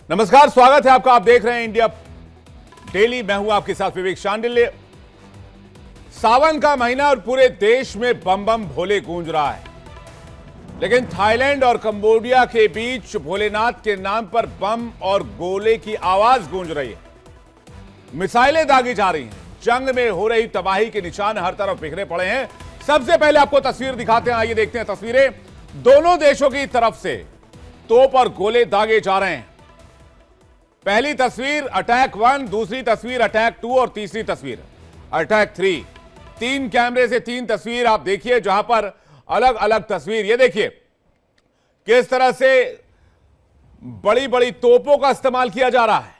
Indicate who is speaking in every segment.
Speaker 1: नमस्कार, स्वागत है आपका। आप देख रहे हैं इंडिया डेली। मैं हूं आपके साथ विवेक शांडिल्य। सावन का महीना और पूरे देश में बम बम भोले गूंज रहा है, लेकिन थाईलैंड और कंबोडिया के बीच भोलेनाथ के नाम पर बम और गोले की आवाज गूंज रही है। मिसाइलें दागी जा रही हैं। जंग में हो रही तबाही के निशान हर तरफ बिखरे पड़े हैं। सबसे पहले आपको तस्वीर दिखाते हैं, आइए देखते हैं तस्वीरें। दोनों देशों की तरफ से तोप और गोले दागे जा रहे हैं। पहली तस्वीर अटैक 1, दूसरी तस्वीर अटैक 2 और तीसरी तस्वीर अटैक 3। 3 कैमरे से 3 तस्वीर आप देखिए, जहां पर अलग अलग तस्वीर। ये देखिए किस तरह से बड़ी बड़ी तोपों का इस्तेमाल किया जा रहा है।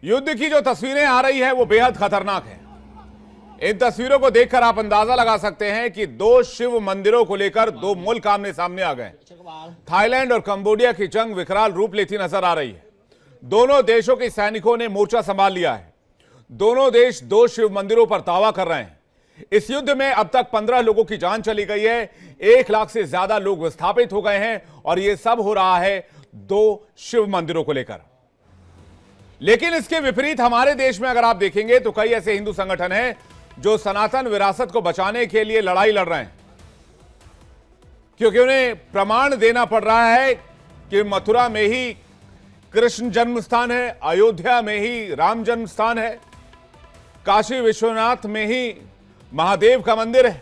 Speaker 1: युद्ध की जो तस्वीरें आ रही है वो बेहद खतरनाक है। इन तस्वीरों को देखकर आप अंदाजा लगा सकते हैं कि दो शिव मंदिरों को लेकर दो मुल्क आमने सामने आ गए। थाईलैंड और कंबोडिया की जंग विकराल रूप लेती नजर आ रही है। दोनों देशों के सैनिकों ने मोर्चा संभाल लिया है। दोनों देश दो शिव मंदिरों पर दावा कर रहे हैं। इस युद्ध में अब तक 15 लोगों की जान चली गई है। 1 लाख से ज्यादा लोग विस्थापित हो गए हैं और यह सब हो रहा है दो शिव मंदिरों को लेकर। लेकिन इसके विपरीत हमारे देश में अगर आप देखेंगे तो कई ऐसे हिंदू संगठन हैं जो सनातन विरासत को बचाने के लिए लड़ाई लड़ रहे हैं, क्योंकि उन्हें प्रमाण देना पड़ रहा है कि मथुरा में ही कृष्ण जन्म स्थान है, अयोध्या में ही राम जन्म स्थान है, काशी विश्वनाथ में ही महादेव का मंदिर है।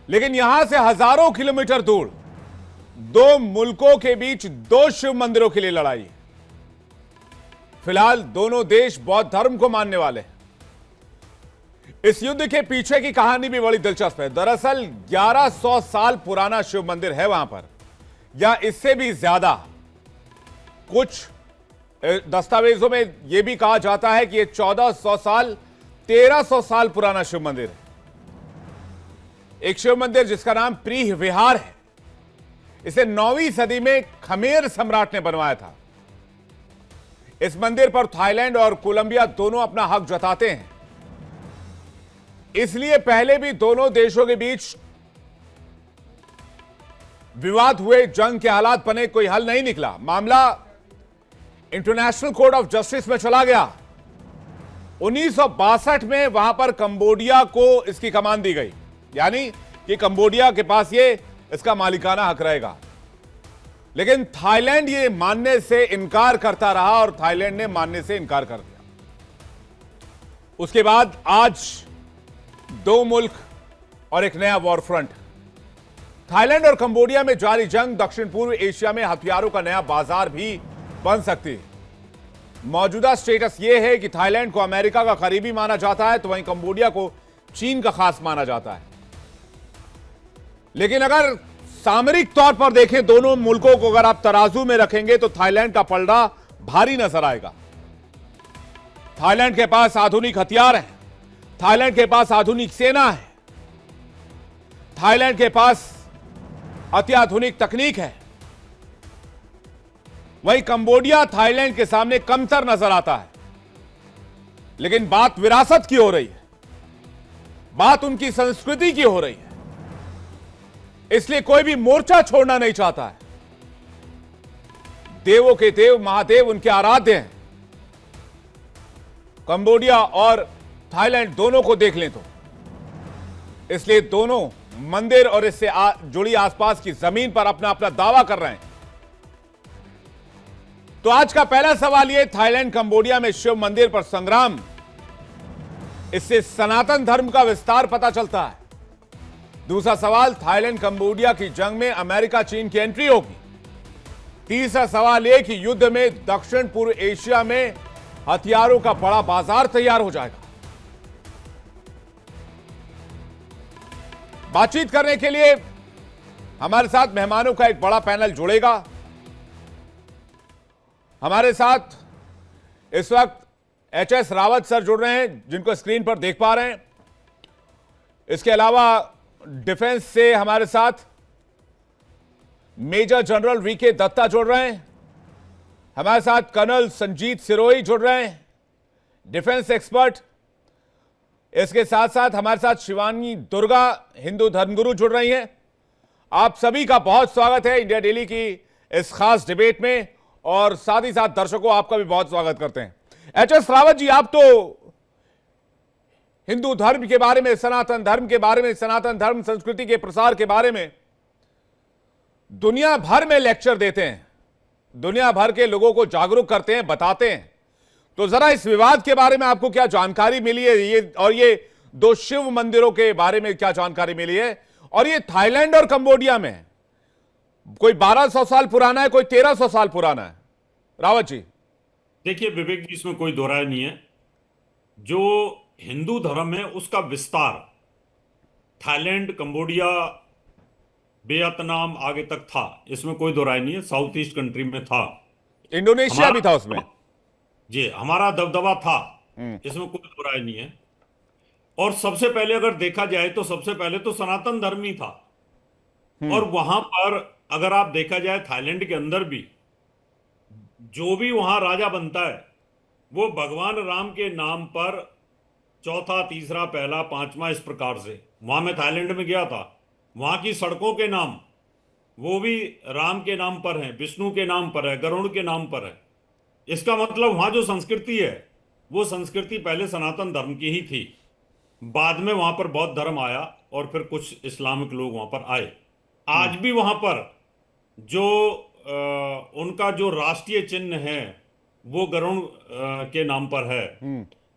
Speaker 1: लेकिन यहां से हजारों किलोमीटर दूर दो मुल्कों के बीच दो शिव मंदिरों के लिए लड़ाई है। फिलहाल दोनों देश बौद्ध धर्म को मानने वाले हैं। इस युद्ध के पीछे की कहानी भी बड़ी दिलचस्प है। दरअसल 1100 साल पुराना शिव मंदिर है वहां पर, या इससे भी ज्यादा। कुछ दस्तावेजों में यह भी कहा जाता है कि यह 1400 साल 1300 साल पुराना शिव मंदिर है। एक शिव मंदिर जिसका नाम प्रीह विहार है। इसे 9वीं सदी में खमेर सम्राट ने बनवाया था। इस मंदिर पर थाईलैंड और कोलंबिया दोनों अपना हक जताते हैं। इसलिए पहले भी दोनों देशों के बीच विवाद हुए, जंग के हालात बने, कोई हल नहीं निकला। मामला इंटरनेशनल कोर्ट ऑफ जस्टिस में चला गया। 1962 में वहां पर कंबोडिया को इसकी कमान दी गई, यानी कि कंबोडिया के पास इसका मालिकाना हक रहेगा। लेकिन थाईलैंड ये मानने से इनकार करता रहा और थाईलैंड ने मानने से इनकार कर दिया। उसके बाद आज दो मुल्क और एक नया वॉर फ्रंट। थाईलैंड और कंबोडिया में जारी जंग दक्षिण पूर्व एशिया में हथियारों का नया बाजार भी बन सकती है। मौजूदा स्टेटस यह है कि थाईलैंड को अमेरिका का करीबी माना जाता है, तो वहीं कंबोडिया को चीन का खास माना जाता है। लेकिन अगर सामरिक तौर पर देखें, दोनों मुल्कों को अगर आप तराजू में रखेंगे तो थाईलैंड का पलड़ा भारी नजर आएगा। थाईलैंड के पास आधुनिक हथियार हैं, थाईलैंड के पास आधुनिक सेना है, थाईलैंड के पास अत्याधुनिक तकनीक है। वहीं कंबोडिया थाईलैंड के सामने कमतर नजर आता है। लेकिन बात विरासत की हो रही है, बात उनकी संस्कृति की हो रही है। इसलिए कोई भी मोर्चा छोड़ना नहीं चाहता है। देवों के देव महादेव उनके आराध्य हैं। कंबोडिया और थाईलैंड दोनों को देख लें तो, इसलिए दोनों मंदिर और इससे जुड़ी आसपास की जमीन पर अपना अपना दावा कर रहे हैं। तो आज का पहला सवाल यह, थाईलैंड कंबोडिया में शिव मंदिर पर संग्राम, इससे सनातन धर्म का विस्तार पता चलता है। दूसरा सवाल, थाईलैंड कंबोडिया की जंग में अमेरिका चीन की एंट्री होगी। तीसरा सवाल यह कि युद्ध में दक्षिण पूर्व एशिया में हथियारों का बड़ा बाजार तैयार हो जाएगा। बातचीत करने के लिए हमारे साथ मेहमानों का एक बड़ा पैनल जुड़ेगा। हमारे साथ इस वक्त एचएस रावत सर जुड़ रहे हैं, जिनको स्क्रीन पर देख पा रहे हैं। इसके अलावा डिफेंस से हमारे साथ मेजर जनरल वीके दत्ता जुड़ रहे हैं। हमारे साथ कर्नल संजीत सिरोही जुड़ रहे हैं, डिफेंस एक्सपर्ट। इसके साथ साथ हमारे साथ शिवानी दुर्गा, हिंदू धर्मगुरु, जुड़ रही हैं। आप सभी का बहुत स्वागत है इंडिया डेली की इस खास डिबेट में, और साथ ही साथ दर्शकों आपका भी बहुत स्वागत करते हैं। एच.एस. रावत जी, आप तो हिंदू धर्म के बारे में, सनातन धर्म के बारे में, सनातन धर्म संस्कृति के प्रसार के बारे में दुनिया भर में लेक्चर देते हैं, दुनिया भर के लोगों को जागरूक करते हैं, बताते हैं। तो जरा इस विवाद के बारे में आपको क्या जानकारी मिली है, ये दो शिव मंदिरों के बारे में क्या जानकारी मिली है? और ये थाईलैंड और कंबोडिया में कोई 1200 साल पुराना है, कोई 1300 साल पुराना है। रावत जी,
Speaker 2: देखिए विवेक जी, इसमें कोई दो राय नहीं है। जो हिंदू धर्म है उसका विस्तार थाईलैंड, कंबोडिया, वियतनाम आगे तक था, इसमें कोई दो राय नहीं है। साउथ ईस्ट कंट्री में था,
Speaker 1: इंडोनेशिया भी था उसमें।
Speaker 2: जी, हमारा दबदबा था, इसमें कोई दो राय नहीं है। और सबसे पहले अगर देखा जाए तो सबसे पहले तो सनातन धर्म ही था। और वहां पर अगर आप देखा जाए थाईलैंड के अंदर भी जो भी वहां राजा बनता है वो भगवान राम के नाम पर चौथा, तीसरा, पहला, पांचवा, इस प्रकार से। वहां मैं थाईलैंड में गया था, वहां की सड़कों के नाम वो भी राम के नाम पर हैं, विष्णु के नाम पर है, गरुड़ के नाम पर है। इसका मतलब वहां जो संस्कृति है वो संस्कृति पहले सनातन धर्म की ही थी। बाद में वहां पर बौद्ध धर्म आया और फिर कुछ इस्लामिक लोग वहां पर आए। आज भी वहां पर जो उनका जो राष्ट्रीय चिन्ह है वो गरुड़ के नाम पर है।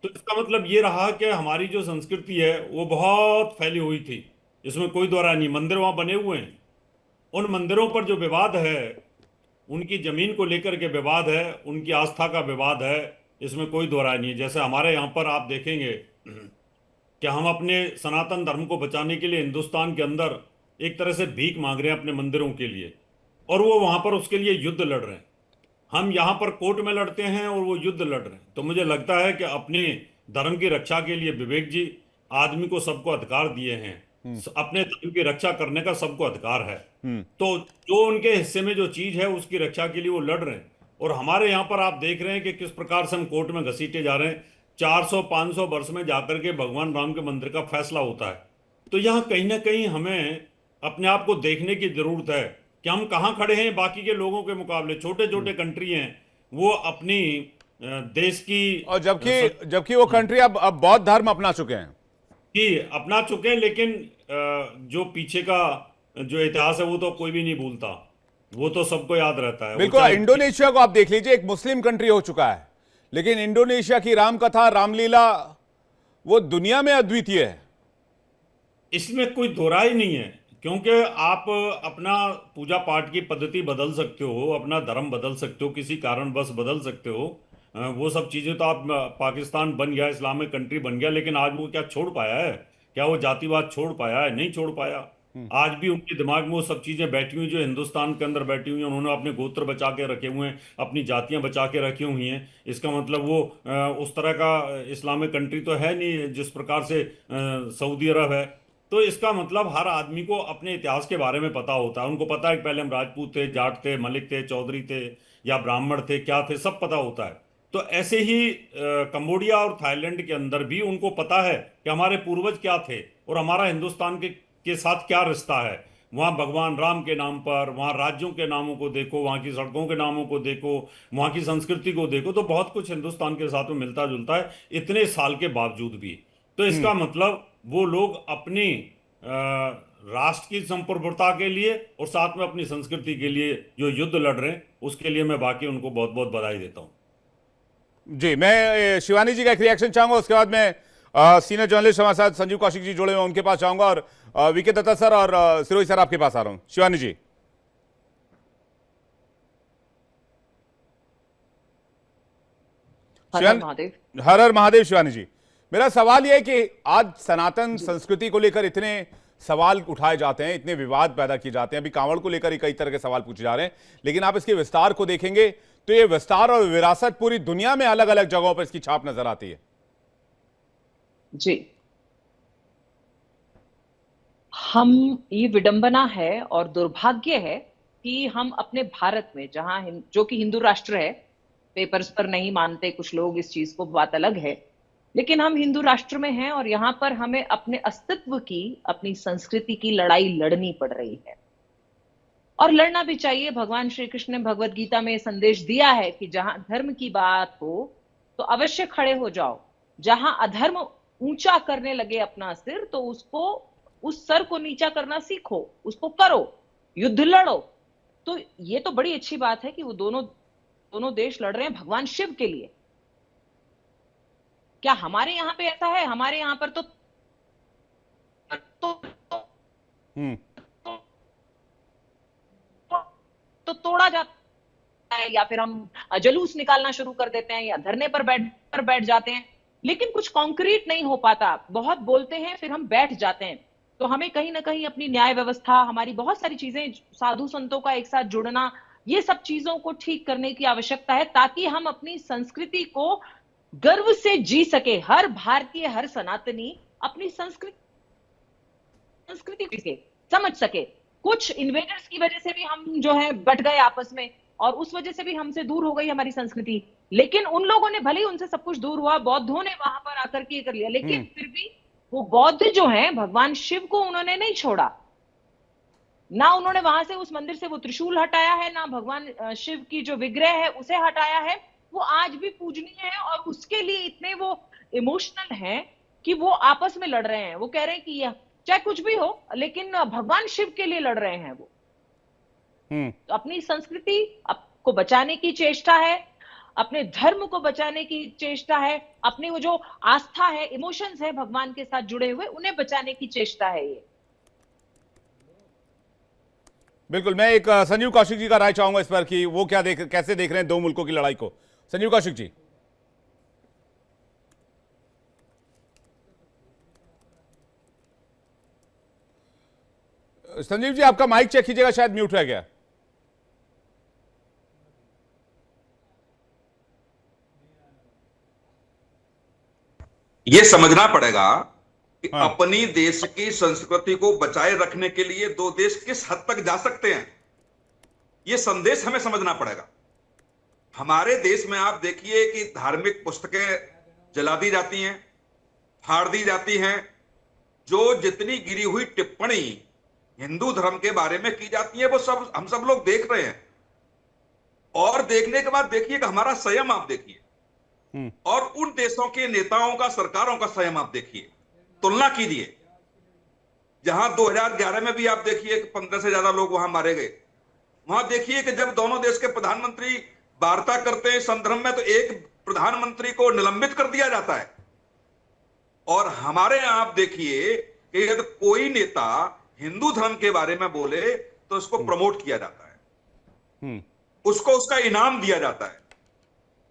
Speaker 2: तो इसका मतलब ये रहा कि हमारी जो संस्कृति है वो बहुत फैली हुई थी, इसमें कोई दो राय नहीं। मंदिर वहां बने हुए हैं, उन मंदिरों पर जो विवाद है, उनकी जमीन को लेकर के विवाद है, उनकी आस्था का विवाद है, इसमें कोई दो राय नहीं है। जैसे हमारे यहाँ पर आप देखेंगे कि हम अपने सनातन धर्म को बचाने के लिए हिंदुस्तान के अंदर एक तरह से भीख मांग रहे हैं अपने मंदिरों के लिए, और वो वहां पर उसके लिए युद्ध लड़ रहे हैं। हम यहाँ पर कोर्ट में लड़ते हैं और वो युद्ध लड़ रहे हैं। तो मुझे लगता है कि अपने धर्म की रक्षा के लिए विवेक जी, आदमी को सबको अधिकार दिए हैं, अपने धर्म की रक्षा करने का सबको अधिकार है। तो जो उनके हिस्से में जो चीज है उसकी रक्षा के लिए वो लड़ रहे हैं। और हमारे यहाँ पर आप देख रहे हैं कि किस प्रकार से हम कोर्ट में घसीटे जा रहे हैं। 400-500 वर्ष में जाकर के भगवान राम के मंदिर का फैसला होता है। तो यहाँ कहीं ना कहीं हमें अपने आप को देखने की जरूरत है कि हम कहाँ खड़े हैं बाकी के लोगों के मुकाबले। छोटे छोटे कंट्री हैं, वो अपनी देश की,
Speaker 1: और जबकि वो कंट्री अब बौद्ध धर्म अपना चुके हैं,
Speaker 2: जी अपना चुके हैं, लेकिन जो पीछे का जो इतिहास है वो तो कोई भी नहीं भूलता, वो तो सबको याद रहता है।
Speaker 1: बिल्कुल। इंडोनेशिया को आप देख लीजिए, एक मुस्लिम कंट्री हो चुका है, लेकिन इंडोनेशिया की रामकथा, रामलीला वो दुनिया में अद्वितीय है।
Speaker 2: इसमें कोई दो राय नहीं है, क्योंकि आप अपना पूजा पाठ की पद्धति बदल सकते हो, अपना धर्म बदल सकते हो, किसी कारणवश बदल सकते हो। वो सब चीजें तो आप, पाकिस्तान बन गया, इस्लामिक कंट्री बन गया, लेकिन आज वो क्या छोड़ पाया है? क्या वो जातिवाद छोड़ पाया है? नहीं छोड़ पाया। आज भी उनके दिमाग में वो सब चीजें बैठी हुई जो हिंदुस्तान के अंदर बैठी हुई हैं। उन्होंने अपने गोत्र बचा के रखे हुए हैं, अपनी जातियां बचा के रखी हुई हैं। इसका मतलब वो उस तरह का इस्लामिक कंट्री तो है नहीं जिस प्रकार से सऊदी अरब है। तो इसका मतलब हर आदमी को अपने इतिहास के बारे में पता होता है। उनको पता है कि पहले हम राजपूत थे, जाट थे, मलिक थे, चौधरी थे या ब्राह्मण थे, क्या थे, सब पता होता है। तो ऐसे ही कंबोडिया और थाईलैंड के अंदर भी उनको पता है कि हमारे पूर्वज क्या थे और हमारा हिंदुस्तान के साथ क्या रिश्ता है। वहाँ भगवान राम के नाम पर, वहाँ राज्यों के नामों को देखो, वहाँ की सड़कों के नामों को देखो, वहाँ की संस्कृति को देखो, तो बहुत कुछ हिंदुस्तान के साथ में मिलता जुलता है इतने साल के बावजूद भी। तो इसका मतलब वो लोग अपनी राष्ट्र की संप्रभुता के लिए और साथ में अपनी संस्कृति के लिए जो युद्ध लड़ रहे हैं, उसके लिए मैं बाकी उनको बहुत बहुत बधाई देता हूं।
Speaker 1: जी, मैं शिवानी जी का एक रिएक्शन चाहूंगा, उसके बाद मैं सीनियर जर्नलिस्ट हमारे साथ संजीव कौशिक जी जुड़े हुए उनके पास जाऊंगा, और वीके दत्ता सर और सिरोही सर आपके पास आ रहा हूं। शिवानी जी,
Speaker 3: हर हर महादेव।
Speaker 1: हर हर महादेव। शिवानी जी, मेरा सवाल यह है कि आज सनातन संस्कृति को लेकर इतने सवाल उठाए जाते हैं, इतने विवाद पैदा किए जाते हैं, अभी कांवड़ को लेकर कई तरह के सवाल पूछे जा रहे हैं, लेकिन आप इसके विस्तार को देखेंगे तो ये विस्तार और विरासत पूरी दुनिया में अलग अलग जगहों पर इसकी छाप नजर आती है।
Speaker 3: जी, हम, ये विडंबना है और दुर्भाग्य है कि हम अपने भारत में, जहां जो कि हिंदू राष्ट्र है, पेपर्स पर नहीं मानते कुछ लोग इस चीज को, बात अलग है, लेकिन हम हिंदू राष्ट्र में हैं और यहाँ पर हमें अपने अस्तित्व की, अपनी संस्कृति की लड़ाई लड़नी पड़ रही है और लड़ना भी चाहिए। भगवान श्री कृष्ण ने भगवत गीता में संदेश दिया है कि जहां धर्म की बात हो तो अवश्य खड़े हो जाओ, जहां अधर्म ऊंचा करने लगे अपना सिर तो उसको, उस सर को नीचा करना सीखो, उसको करो, युद्ध लड़ो। तो ये तो बड़ी अच्छी बात है कि वो दोनों देश लड़ रहे हैं भगवान शिव के लिए। क्या हमारे यहाँ पे ऐसा है? हमारे यहाँ पर
Speaker 1: हम्म।
Speaker 3: तो तोड़ा जाता है या फिर हम जुलूस निकालना शुरू कर देते हैं या धरने पर बैठ जाते हैं, लेकिन कुछ कॉन्क्रीट नहीं हो पाता। बहुत बोलते हैं फिर हम बैठ जाते हैं। तो हमें कहीं ना कहीं अपनी न्याय व्यवस्था, हमारी बहुत सारी चीजें, साधु संतों का एक साथ जुड़ना, ये सब चीजों को ठीक करने की आवश्यकता है ताकि हम अपनी संस्कृति को गर्व से जी सके। हर भारतीय, हर सनातनी अपनी संस्कृति को समझ सके। कुछ इन्वेडर्स की वजह से भी हम जो है बट गए आपस में और उस वजह से भी हमसे दूर हो गई हमारी संस्कृति। लेकिन उन लोगों ने, भले ही उनसे सब कुछ दूर हुआ, बौद्धों ने वहां पर आकर के कर लिया, लेकिन फिर भी वो बौद्ध जो हैं भगवान शिव को उन्होंने नहीं छोड़ा। ना उन्होंने वहां से, उस मंदिर से वो त्रिशूल हटाया है, ना भगवान शिव की जो विग्रह है उसे हटाया है। वो आज भी पूजनीय है और उसके लिए इतने वो इमोशनल हैं कि वो आपस में लड़ रहे हैं। वो कह रहे हैं कि यह चाहे कुछ भी हो लेकिन भगवान शिव के लिए लड़ रहे हैं वो। तो अपनी संस्कृति को बचाने की चेष्टा है, अपने धर्म को बचाने की चेष्टा है, अपनी वो जो आस्था है, इमोशंस है भगवान के साथ जुड़े हुए, उन्हें बचाने की चेष्टा है ये।
Speaker 1: बिल्कुल। मैं एक संजीव कौशिक जी का राय चाहूंगा इस पर कि वो कैसे देख रहे हैं दो मुल्कों की लड़ाई को। संजीव कौशिक जी। संजीव जी, आपका माइक चेक कीजिएगा, शायद म्यूट रह गया।
Speaker 4: ये समझना पड़ेगा कि
Speaker 1: हाँ।
Speaker 4: अपनी देश की संस्कृति को बचाए रखने के लिए दो देश किस हद तक जा सकते हैं, ये संदेश हमें समझना पड़ेगा। हमारे देश में आप देखिए कि धार्मिक पुस्तकें जला दी जाती हैं, फाड़ दी जाती हैं। जो जितनी गिरी हुई टिप्पणी हिंदू धर्म के बारे में की जाती है वो सब हम सब लोग देख रहे हैं। और देखने के बाद देखिए कि हमारा संयम आप देखिए, और उन देशों के नेताओं का, सरकारों का संयम आप देखिए, तुलना कीजिए। जहां 2011 में भी आप देखिए कि 15 से ज्यादा लोग वहां मारे गए, वहां देखिए कि जब दोनों देश के प्रधानमंत्री वार्ता करते हैं संदर्भ में तो एक प्रधानमंत्री को निलंबित कर दिया जाता है। और हमारे यहां आप देखिए कि यदि कोई नेता हिंदू धर्म के बारे में बोले तो उसको प्रमोट किया जाता है, उसको उसका इनाम दिया जाता है।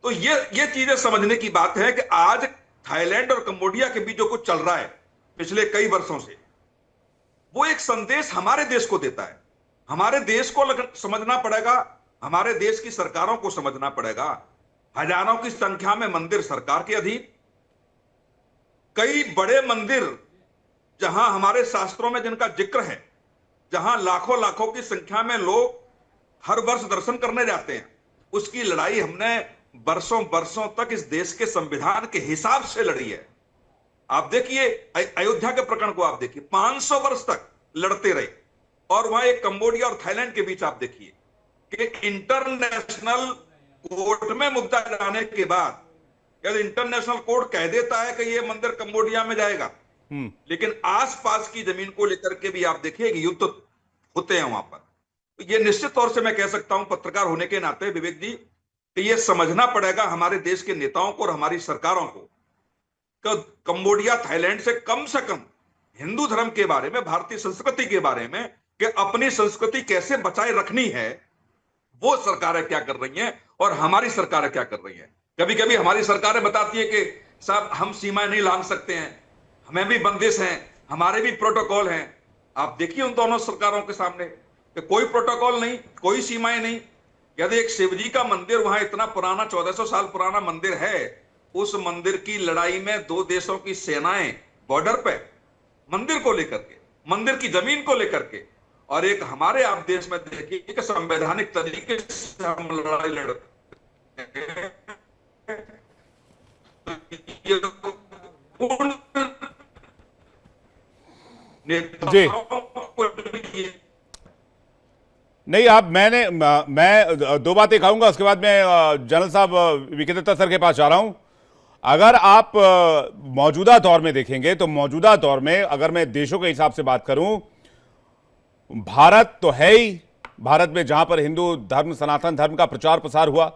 Speaker 4: तो ये चीजें समझने की बात है कि आज थाईलैंड और कंबोडिया के बीच जो कुछ चल रहा है पिछले कई वर्षों से, वो एक संदेश हमारे देश को देता है। हमारे देश को समझना पड़ेगा, हमारे देश की सरकारों को समझना पड़ेगा। हजारों की संख्या में मंदिर सरकार के अधीन, कई बड़े मंदिर जहां हमारे शास्त्रों में जिनका जिक्र है, जहां लाखों लाखों की संख्या में लोग हर वर्ष दर्शन करने जाते हैं, उसकी लड़ाई हमने वर्षों वर्षों तक इस देश के संविधान के हिसाब से लड़ी है। आप देखिए अयोध्या के प्रकरण को, आप देखिए 500 वर्ष तक लड़ते रहे। और वहां एक कंबोडिया और थाईलैंड के बीच आप देखिए कि इंटरनेशनल कोर्ट में मुद्दा जाने के बाद, यदि इंटरनेशनल कोर्ट कह देता है कि यह मंदिर कंबोडिया में जाएगा, लेकिन आसपास की जमीन को लेकर के भी आप देखिए कि युद्ध होते हैं वहां पर। तो ये निश्चित तौर से मैं कह सकता हूं पत्रकार होने के नाते विवेक जी कि ये समझना पड़ेगा हमारे देश के नेताओं को और हमारी सरकारों को कि कंबोडिया थाईलैंड से कम हिंदू धर्म के बारे में, भारतीय संस्कृति के बारे में, कि अपनी संस्कृति कैसे बचाए रखनी है, वो सरकारें क्या कर रही हैं और हमारी सरकारें क्या कर रही हैं। कभी कभी हमारी सरकारें बताती है कि साहब हम सीमाएं नहीं लांघ सकते हैं, हमें भी बंदिश हैं, हमारे भी प्रोटोकॉल हैं। आप देखिए उन दोनों सरकारों के सामने कि कोई प्रोटोकॉल नहीं, कोई सीमाएं नहीं। यदि एक शिवजी का मंदिर वहां इतना पुराना 1400 साल पुराना मंदिर है, उस मंदिर की लड़ाई में दो देशों की सेनाएं बॉर्डर पे मंदिर को लेकर के, मंदिर की जमीन को लेकर के, और एक हमारे आप देश में देखिए कि संवैधानिक तरीके से हम लड़ाई लड़ते हैं। उन
Speaker 1: जी
Speaker 4: नेताओं को ये
Speaker 1: नहीं, आप मैं दो बातें कहूंगा, उसके बाद मैं जनरल साहब वीके दत्ता सर के पास जा रहा हूं। अगर आप मौजूदा दौर में देखेंगे तो मौजूदा दौर में अगर मैं देशों के हिसाब से बात करूं, भारत तो है ही, भारत में जहां पर हिंदू धर्म, सनातन धर्म का प्रचार प्रसार हुआ,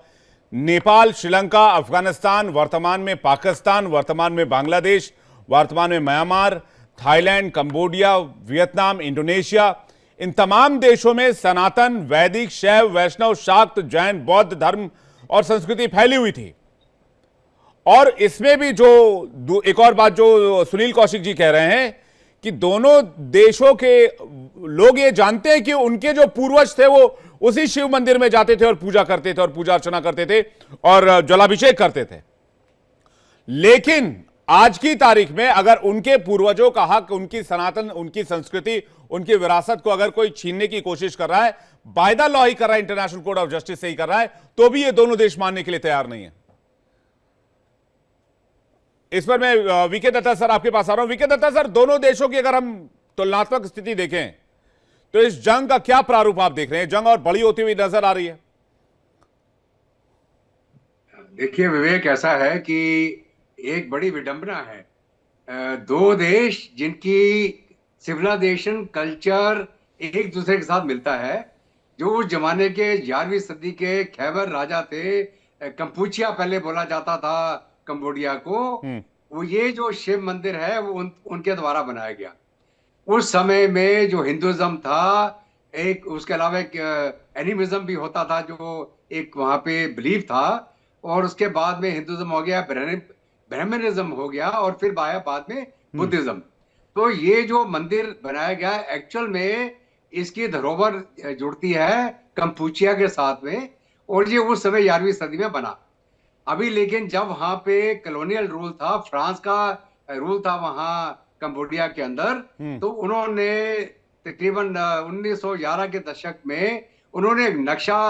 Speaker 1: नेपाल, श्रीलंका, अफगानिस्तान, वर्तमान में पाकिस्तान, वर्तमान में बांग्लादेश, वर्तमान में Myanmar, Thailand, Cambodia, Vietnam, Indonesia, इन तमाम देशों में सनातन, वैदिक, शैव, वैष्णव, शाक्त, जैन, बौद्ध धर्म और संस्कृति फैली हुई थी। और इसमें भी जो एक और बात जो सुनील कौशिक जी कह रहे हैं कि दोनों देशों के लोग ये जानते हैं कि उनके जो पूर्वज थे वो उसी शिव मंदिर में जाते थे और पूजा करते थे और पूजा अर्चना करते थे और जलाभिषेक करते थे। लेकिन आज की तारीख में अगर उनके पूर्वजों का हक, उनकी सनातन, उनकी संस्कृति, उनकी विरासत को अगर कोई छीनने की कोशिश कर रहा है, बाय द लॉ ही कर रहा है, इंटरनेशनल कोर्ट ऑफ जस्टिस से ही कर रहा है, तो भी ये दोनों देश मानने के लिए तैयार नहीं है। इस पर मैं वीके दत्ता सर आपके पास आ रहा हूं। वीके दत्ता सर, दोनों देशों की अगर हम तुलनात्मक स्थिति देखें तो इस जंग का क्या प्रारूप आप देख रहे हैं? जंग और बड़ी होती हुई नजर आ रही है।
Speaker 5: देखिए विवेक, ऐसा है कि एक बड़ी विडंबना है। दो देश जिनकी सिविलाइजेशन, कल्चर एक दूसरे के साथ मिलता है, जो उस जमाने के 11वीं सदी के खैबर राजा थे, कंपूचिया पहले बोला जाता था कंबोडिया को, वो ये जो शिव मंदिर है वो उनके द्वारा बनाया गया। उस समय में जो हिंदुइज्म था, एक उसके अलावा एक एनिमिज्म भी होता था, जो एक वहां पे बिलीफ था, और उसके बाद में हिंदुइज्म हो गया, ब्राह्मणिज्म हो गया, और फिर आया बाद में बुद्धिज्म। तो ये जो मंदिर बनाया गया, एक्चुअल में इसकी धरोहर जुड़ती है कंपूचिया के साथ में, और ये उस समय 11वीं सदी में बना। अभी लेकिन जब वहां पे कॉलोनियल रूल था, फ्रांस का रूल था वहां कंबोडिया के अंदर, तो उन्होंने तकरीबन 1911 के दशक में उन्होंने एक नक्शा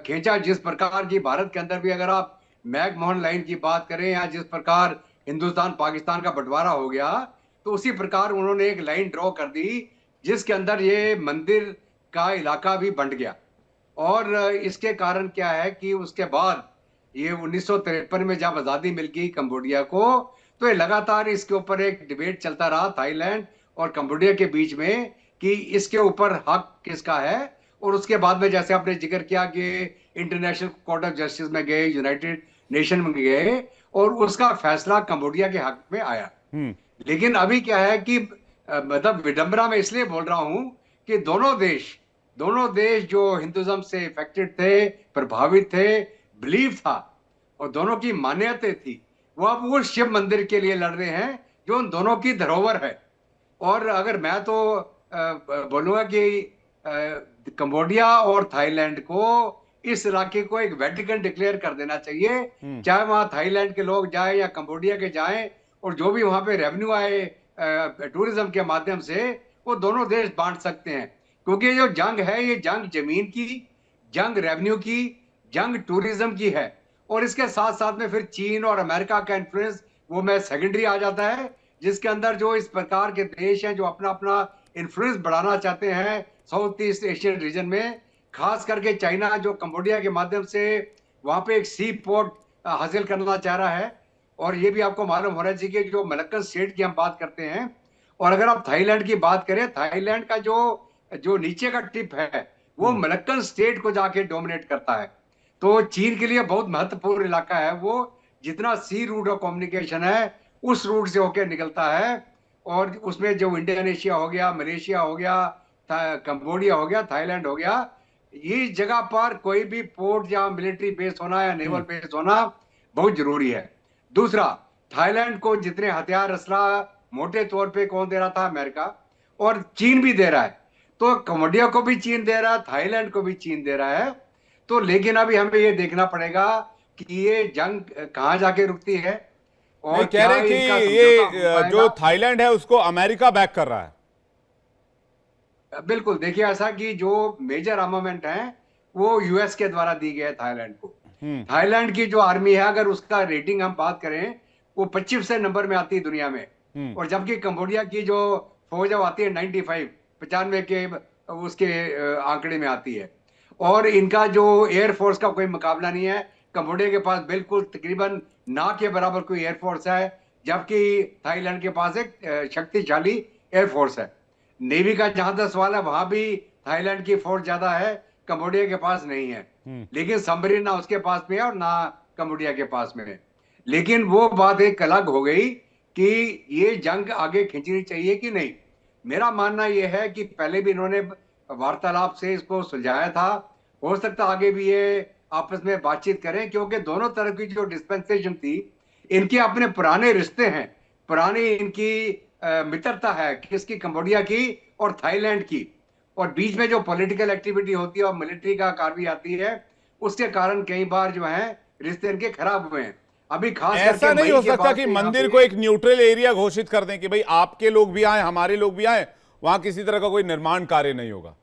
Speaker 5: खींचा, जिस प्रकार की भारत के अंदर भी अगर आप मैकमोहन लाइन की बात करें, या जिस प्रकार हिंदुस्तान पाकिस्तान का बंटवारा हो गया, तो उसी प्रकार उन्होंने एक लाइन ड्रॉ कर दी, जिसके अंदर ये मंदिर का इलाका भी बंट गया। और इसके कारण क्या है कि उसके बाद ये 1953 में जब आजादी मिल गई कंबोडिया को, तो ये लगातार इसके ऊपर एक डिबेट चलता रहा थाईलैंड और कंबोडिया के बीच में कि इसके ऊपर हक किसका है। और उसके बाद में जैसे आपने जिक्र किया कि इंटरनेशनल कोर्ट ऑफ जस्टिस में गए, यूनाइटेड नेशन में गए, और उसका फैसला कंबोडिया के हक में आया। लेकिन अभी क्या है कि मतलब विडंबना में इसलिए बोल रहा हूं कि दोनों देश जो हिंदुइज्म से इफेक्टेड थे, प्रभावित थे, बिलीव था, और दोनों की मान्यताएं थी, वो अब उस शिव मंदिर के लिए लड़ रहे हैं जो उन दोनों की धरोहर है। और अगर मैं तो बोलूंगा कि कंबोडिया और थाईलैंड को, इस इलाके को एक वेटिकन डिक्लेयर कर देना चाहिए, चाहे वहां थाईलैंड के लोग जाएं या कंबोडिया के जाएं, और जो भी वहां पे रेवेन्यू आए टूरिज्म के माध्यम से, वो दोनों देश बांट सकते हैं। क्योंकि ये जो जंग है, ये जंग जमीन की, जंग रेवेन्यू की, जंग टूरिज्म की है। और इसके साथ साथ में फिर चीन और अमेरिका का इन्फ्लुएंस वो में सेकेंडरी आ जाता है, जिसके अंदर जो इस प्रकार के देश हैं जो अपना अपना इन्फ्लुएंस बढ़ाना चाहते हैं साउथ ईस्ट एशियन रीजन में, खास करके चाइना जो कंबोडिया के माध्यम से वहां पे एक सी पोर्ट हासिल करना चाह रहा है। और ये भी आपको मालूम होना चाहिए कि जो मलक्कन स्टेट की हम बात करते हैं, और अगर आप थाईलैंड की बात करें, थाईलैंड का जो नीचे का टिप है वो मलक्कन स्टेट को जाके डोमिनेट करता है। तो चीन के लिए बहुत महत्वपूर्ण इलाका है वो, जितना सी रूट ऑफ कम्युनिकेशन है उस रूट से होकर निकलता है। और उसमें जो इंडोनेशिया हो गया, मलेशिया हो गया, कंबोडिया हो गया, थाईलैंड हो गया, ये जगह पर कोई भी पोर्ट या मिलिट्री बेस होना या नेवल बेस होना बहुत जरूरी है। दूसरा, थाईलैंड को जितने हथियार असला मोटे तौर पे कौन दे रहा था? अमेरिका, और चीन भी दे रहा है। तो कंबोडिया को भी चीन दे रहा है, थाईलैंड को भी चीन दे रहा है। तो लेकिन अभी हमें ये देखना पड़ेगा कि ये जंग कहां जाके रुकती है। और
Speaker 1: कह रहे कि ये जो थाईलैंड है उसको अमेरिका बैक कर रहा है।
Speaker 5: बिल्कुल, देखिए ऐसा कि जो मेजर आर्मामेंट है वो यूएस के द्वारा दी गई है थाईलैंड को। थाईलैंड की जो आर्मी है, अगर उसका रेटिंग हम बात करें वो 25 नंबर में आती है दुनिया में, और जबकि कंबोडिया की जो फौज आती है 95 के उसके आंकड़े में आती है। और इनका जो एयरफोर्स का कोई मुकाबला नहीं है। कंबोडिया के पास बिल्कुल तकरीबन ना के बराबर कोई एयरफोर्स है, जबकि थाईलैंड के पास एक शक्तिशाली एयरफोर्स है। नेवी का जहां तक सवाल है, वहां भी थाईलैंड की फोर्स ज्यादा है, कंबोडिया के पास नहीं है। लेकिन सबमरीन ना उसके पास में है और ना कंबोडिया के पास में है। लेकिन वो बात एक अलग हो गई कि ये जंग आगे खींचनी चाहिए कि नहीं। मेरा मानना यह है कि पहले भी इन्होंने वार्तालाप से इसको सुलझाया था, हो सकता आगे भी ये आपस में बातचीत करें, क्योंकि दोनों तरफ की जो डिस्पेंसेशन थी, इनके अपने पुराने रिश्ते हैं, पुरानी इनकी मित्रता है, किसकी, कंबोडिया की और थाईलैंड की। और बीच में जो पॉलिटिकल एक्टिविटी होती है और मिलिट्री का कार्रवाई आती है, उसके कारण कई बार जो है रिश्ते इनके खराब हुए हैं। अभी खास
Speaker 1: ऐसा
Speaker 5: करके
Speaker 1: नहीं हो सकता कि मंदिर को एक न्यूट्रल एरिया घोषित कर दें कि भाई आपके लोग भी आए, हमारे लोग भी आए, वहां किसी तरह का कोई निर्माण कार्य नहीं होगा।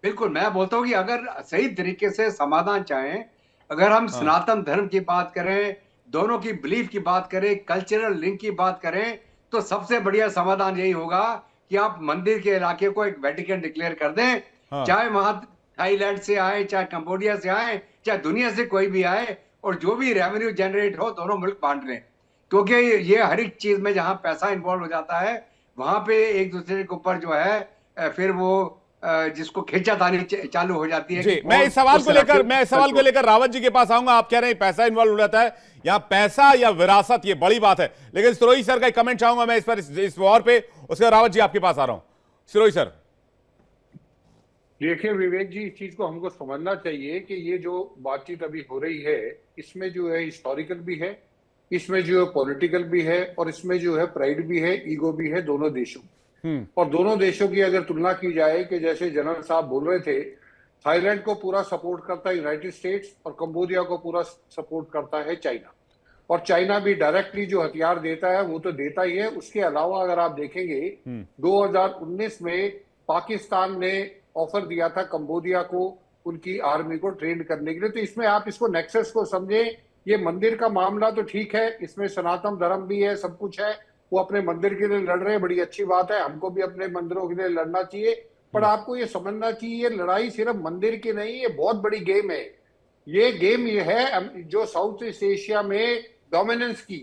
Speaker 5: बिल्कुल, मैं बोलता हूँ कि अगर सही तरीके से समाधान चाहें, अगर हम सनातन धर्म की बात करें, दोनों की बिलीफ की बात करें, कल्चरल लिंक की बात करें, तो सबसे बढ़िया समाधान यही होगा कि आप मंदिर के इलाके को एक वेटिकन डिक्लेयर कर दें। चाहे वहां थाईलैंड से आए, चाहे कंबोडिया से आए, चाहे दुनिया से कोई भी आए, और जो भी रेवेन्यू जनरेट हो दोनों मुल्क बांट लें। क्योंकि ये हर एक चीज में जहां पैसा इन्वॉल्व हो जाता है, वहां पे एक दूसरे के ऊपर जो है फिर वो जिसको खींचातानी चालू हो जाती है।
Speaker 1: जी, मैं इस सवाल को लेकर रावत जी के पास आऊंगा। आप कह रहे हैं पैसा इन्वॉल्व हो जाता है, या पैसा या विरासत, ये बड़ी बात है। लेकिन सिरोही सर का कमेंट चाहूंगा मैं इस पर, इस वॉर पे। उसके बाद रावत जी आपके पास आ रहा हूं। सिरोही सर।
Speaker 6: देखिए विवेक जी, इस चीज को हमको समझना चाहिए कि ये जो बातचीत अभी हो रही है, इसमें जो है हिस्टोरिकल भी है, इसमें जो है पॉलिटिकल भी है, और इसमें जो है प्राइड भी है, ईगो भी है दोनों देशों। और दोनों देशों की अगर तुलना की जाए कि जैसे जनरल साहब बोल रहे थे, थाईलैंड को पूरा सपोर्ट करता है यूनाइटेड स्टेट्स और कंबोडिया को पूरा सपोर्ट करता है चाइना। और चाइना भी डायरेक्टली जो हथियार देता है वो तो देता ही है। उसके अलावा अगर आप देखेंगे 2019 में पाकिस्तान ने ऑफर दिया था कंबोडिया को उनकी आर्मी को ट्रेन करने के लिए। तो इसमें आप इसको नेक्सस को समझें। ये मंदिर का मामला तो ठीक है, इसमें सनातन धर्म भी है, सब कुछ है, वो अपने मंदिर के लिए लड़ रहे हैं, बड़ी अच्छी बात है, हमको भी अपने मंदिरों के लिए लड़ना चाहिए। पर आपको ये समझना चाहिए ये लड़ाई सिर्फ मंदिर की नहीं, ये बहुत बड़ी गेम है। ये गेम ये है जो साउथ ईस्ट एशिया में डोमिनेंस की।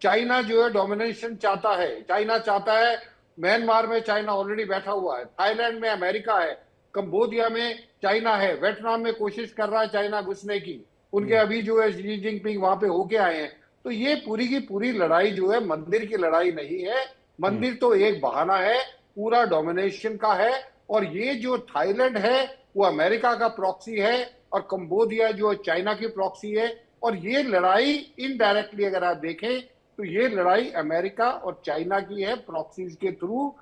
Speaker 6: चाइना जो है डोमिनेशन चाहता है, चाइना चाहता है, म्यांमार में चाइना ऑलरेडी बैठा हुआ है, थाईलैंड में अमेरिका है, कंबोडिया में चाइना है, वियतनाम में कोशिश कर रहा है चाइना घुसने की, उनके अभी जो है शी जिनपिंग वहां पे होके आए हैं। तो ये पूरी की पूरी लड़ाई जो है मंदिर की लड़ाई नहीं है, मंदिर तो एक बहाना है, पूरा डोमिनेशन का है। और ये जो थाईलैंड है वो अमेरिका का प्रॉक्सी है, और कंबोडिया जो चाइना की प्रॉक्सी है। और ये लड़ाई इनडायरेक्टली अगर आप देखें तो ये लड़ाई अमेरिका और चाइना की है, प्रॉक्सीज के थ्रू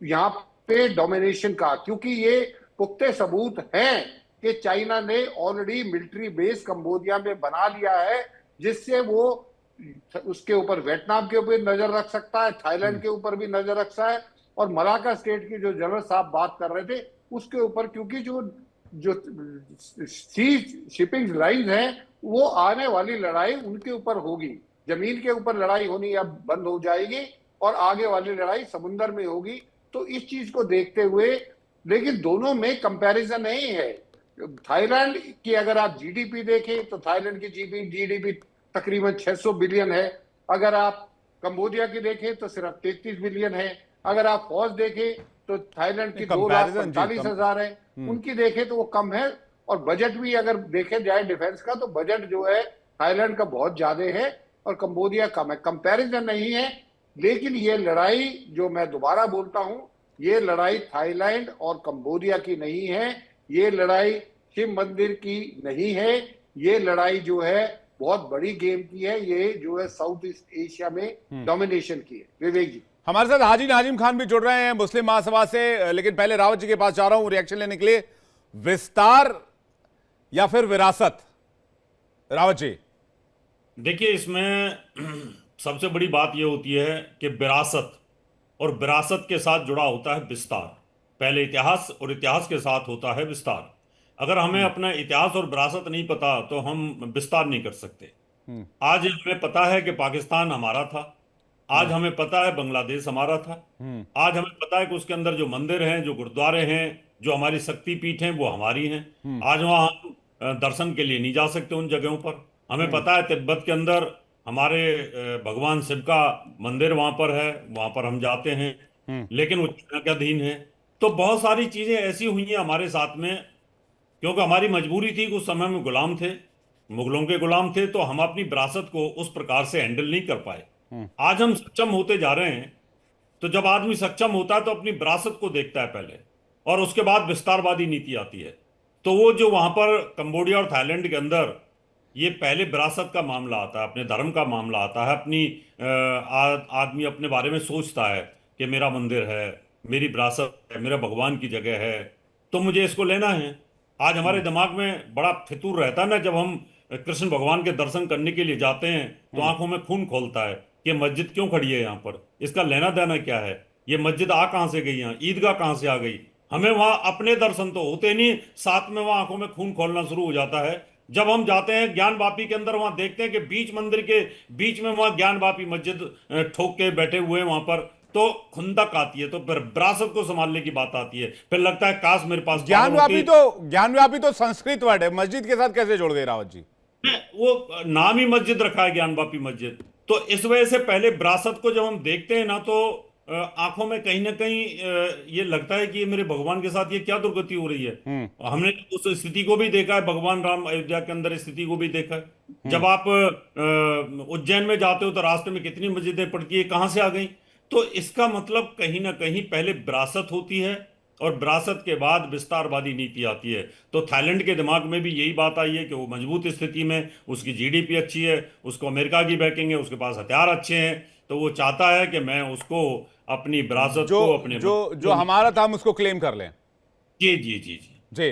Speaker 6: यहाँ पे डोमिनेशन का। क्योंकि ये पुख्ते सबूत हैं कि चाइना ने ऑलरेडी मिलिट्री बेस कंबोडिया में बना लिया है, जिससे वो उसके ऊपर वियतनाम के ऊपर नजर रख सकता है, थाईलैंड के ऊपर भी नजर रख सकता है, और मलाका स्टेट की जो जनरल साहब बात कर रहे थे उसके ऊपर। क्योंकि जो सी शिपिंग लाइन है वो आने वाली लड़ाई उनके ऊपर होगी, जमीन के ऊपर लड़ाई होनी अब बंद हो जाएगी और आगे वाली लड़ाई समुद्र में होगी। तो इस चीज को देखते हुए, लेकिन दोनों में कंपैरिजन नहीं है। थाईलैंड की अगर आप जीडीपी देखें तो थाईलैंड की जीडीपी तकरीबन 600 बिलियन है। अगर आप कंबोडिया की देखें तो सिर्फ 33 बिलियन है। अगर आप फौज देखें तो थाईलैंड की 2,45,000 है, उनकी देखें तो वो कम है। और बजट भी अगर देखे जाए डिफेंस का तो बजट जो है थाईलैंड का बहुत ज्यादा है और कंबोडिया कम है। कंपैरिजन नहीं है। लेकिन ये लड़ाई जो मैं दोबारा बोलता हूं, ये लड़ाई थाईलैंड और कंबोडिया की नहीं है, ये लड़ाई शिव मंदिर की नहीं है, ये लड़ाई जो है बहुत बड़ी गेम की है, ये जो है साउथ ईस्ट एशिया में डोमिनेशन की है। विवेक जी,
Speaker 1: हमारे साथ हाजी नाजिम खान भी जुड़ रहे हैं मुस्लिम महासभा से। लेकिन पहले रावत जी के पास जा रहा हूं रिएक्शन लेने के लिए। विस्तार या फिर विरासत, रावत जी?
Speaker 2: देखिए, इसमें सबसे बड़ी बात यह होती है कि विरासत और विरासत के साथ जुड़ा होता है विस्तार। पहले इतिहास और इतिहास के साथ होता है विस्तार। अगर हमें अपना इतिहास और विरासत नहीं पता तो हम विस्तार नहीं कर सकते। आज हमें पता है कि पाकिस्तान हमारा था, आज हमें पता है बांग्लादेश हमारा था, आज हमें पता है कि उसके अंदर जो मंदिर हैं, जो गुरुद्वारे हैं, जो हमारी शक्ति पीठ हैं, वो हमारी हैं। आज वहाँ हम दर्शन के लिए नहीं जा सकते उन जगहों पर। हमें पता है तिब्बत के अंदर हमारे भगवान शिव का मंदिर वहां पर है, वहां पर हम जाते हैं, लेकिन वो चाइना के अधीन है। तो बहुत सारी चीजें ऐसी हुई हैं हमारे साथ में, क्योंकि हमारी मजबूरी थी कि उस समय में गुलाम थे, मुगलों के गुलाम थे, तो हम अपनी विरासत को उस प्रकार से हैंडल नहीं कर पाए। आज हम सक्षम होते जा रहे हैं। तो जब आदमी सक्षम होता है तो अपनी विरासत को देखता है पहले, और उसके बाद विस्तारवादी नीति आती है। तो वो जो वहां पर कंबोडिया और थाईलैंड के अंदर ये पहले विरासत का मामला आता है, अपने धर्म का मामला आता है, अपनी आदमी अपने बारे में सोचता है कि मेरा मंदिर है, मेरी विरासत है, मेरा भगवान की जगह है, तो मुझे इसको लेना है। आज हमारे दिमाग में बड़ा फितूर रहता है ना, जब हम कृष्ण भगवान के दर्शन करने के लिए जाते हैं तो आंखों में खून खोलता है कि मस्जिद क्यों खड़ी है यहाँ पर, इसका लेना देना क्या है, ये मस्जिद आ कहाँ से गई, यहाँ ईदगाह कहाँ से आ गई। हमें वहां अपने दर्शन तो होते नहीं, साथ में वहां आंखों में खून खोलना शुरू हो जाता है। जब हम जाते हैं ज्ञान वापी के अंदर, वहां देखते हैं कि बीच मंदिर के बीच में वहां ज्ञान वापी मस्जिद ठोक के बैठे हुए हैं वहां पर, तो खुंदक आती है, तो फिर विरासत को संभालने की बात आती है। फिर लगता है काश मेरे पास
Speaker 1: ज्ञानवापी तो संस्कृत वर्ड है, मस्जिद के साथ कैसे जोड़ दे रावत जी?
Speaker 2: वो नाम ही मस्जिद रखा है, ज्ञान वापी मस्जिद। तो इस वजह से पहले विरासत को जब हम देखते हैं ना, तो आंखों में कहीं ना कहीं ये लगता है कि ये मेरे भगवान के साथ ये क्या दुर्गति हो रही है। हमने उस स्थिति को भी देखा है, भगवान राम अयोध्या के अंदर स्थिति को भी देखा है। जब आप उज्जैन में जाते हो तो रास्ते में कितनी मस्जिदें पड़ती है, कहां से आ गई। तो इसका मतलब कहीं ना कहीं पहले विरासत होती है और विरासत के बाद विस्तारवादी नीति आती है। तो थाईलैंड के दिमाग में भी यही बात आई है कि वो मजबूत स्थिति में, उसकी जीडीपी अच्छी है, उसको अमेरिका की बैकिंग है, उसके पास हथियार अच्छे हैं, तो वो चाहता है कि मैं उसको अपनी विरासत को अपने
Speaker 1: जो हमारा था हम उसको क्लेम कर लें।
Speaker 2: जी जी जी जी
Speaker 1: जी।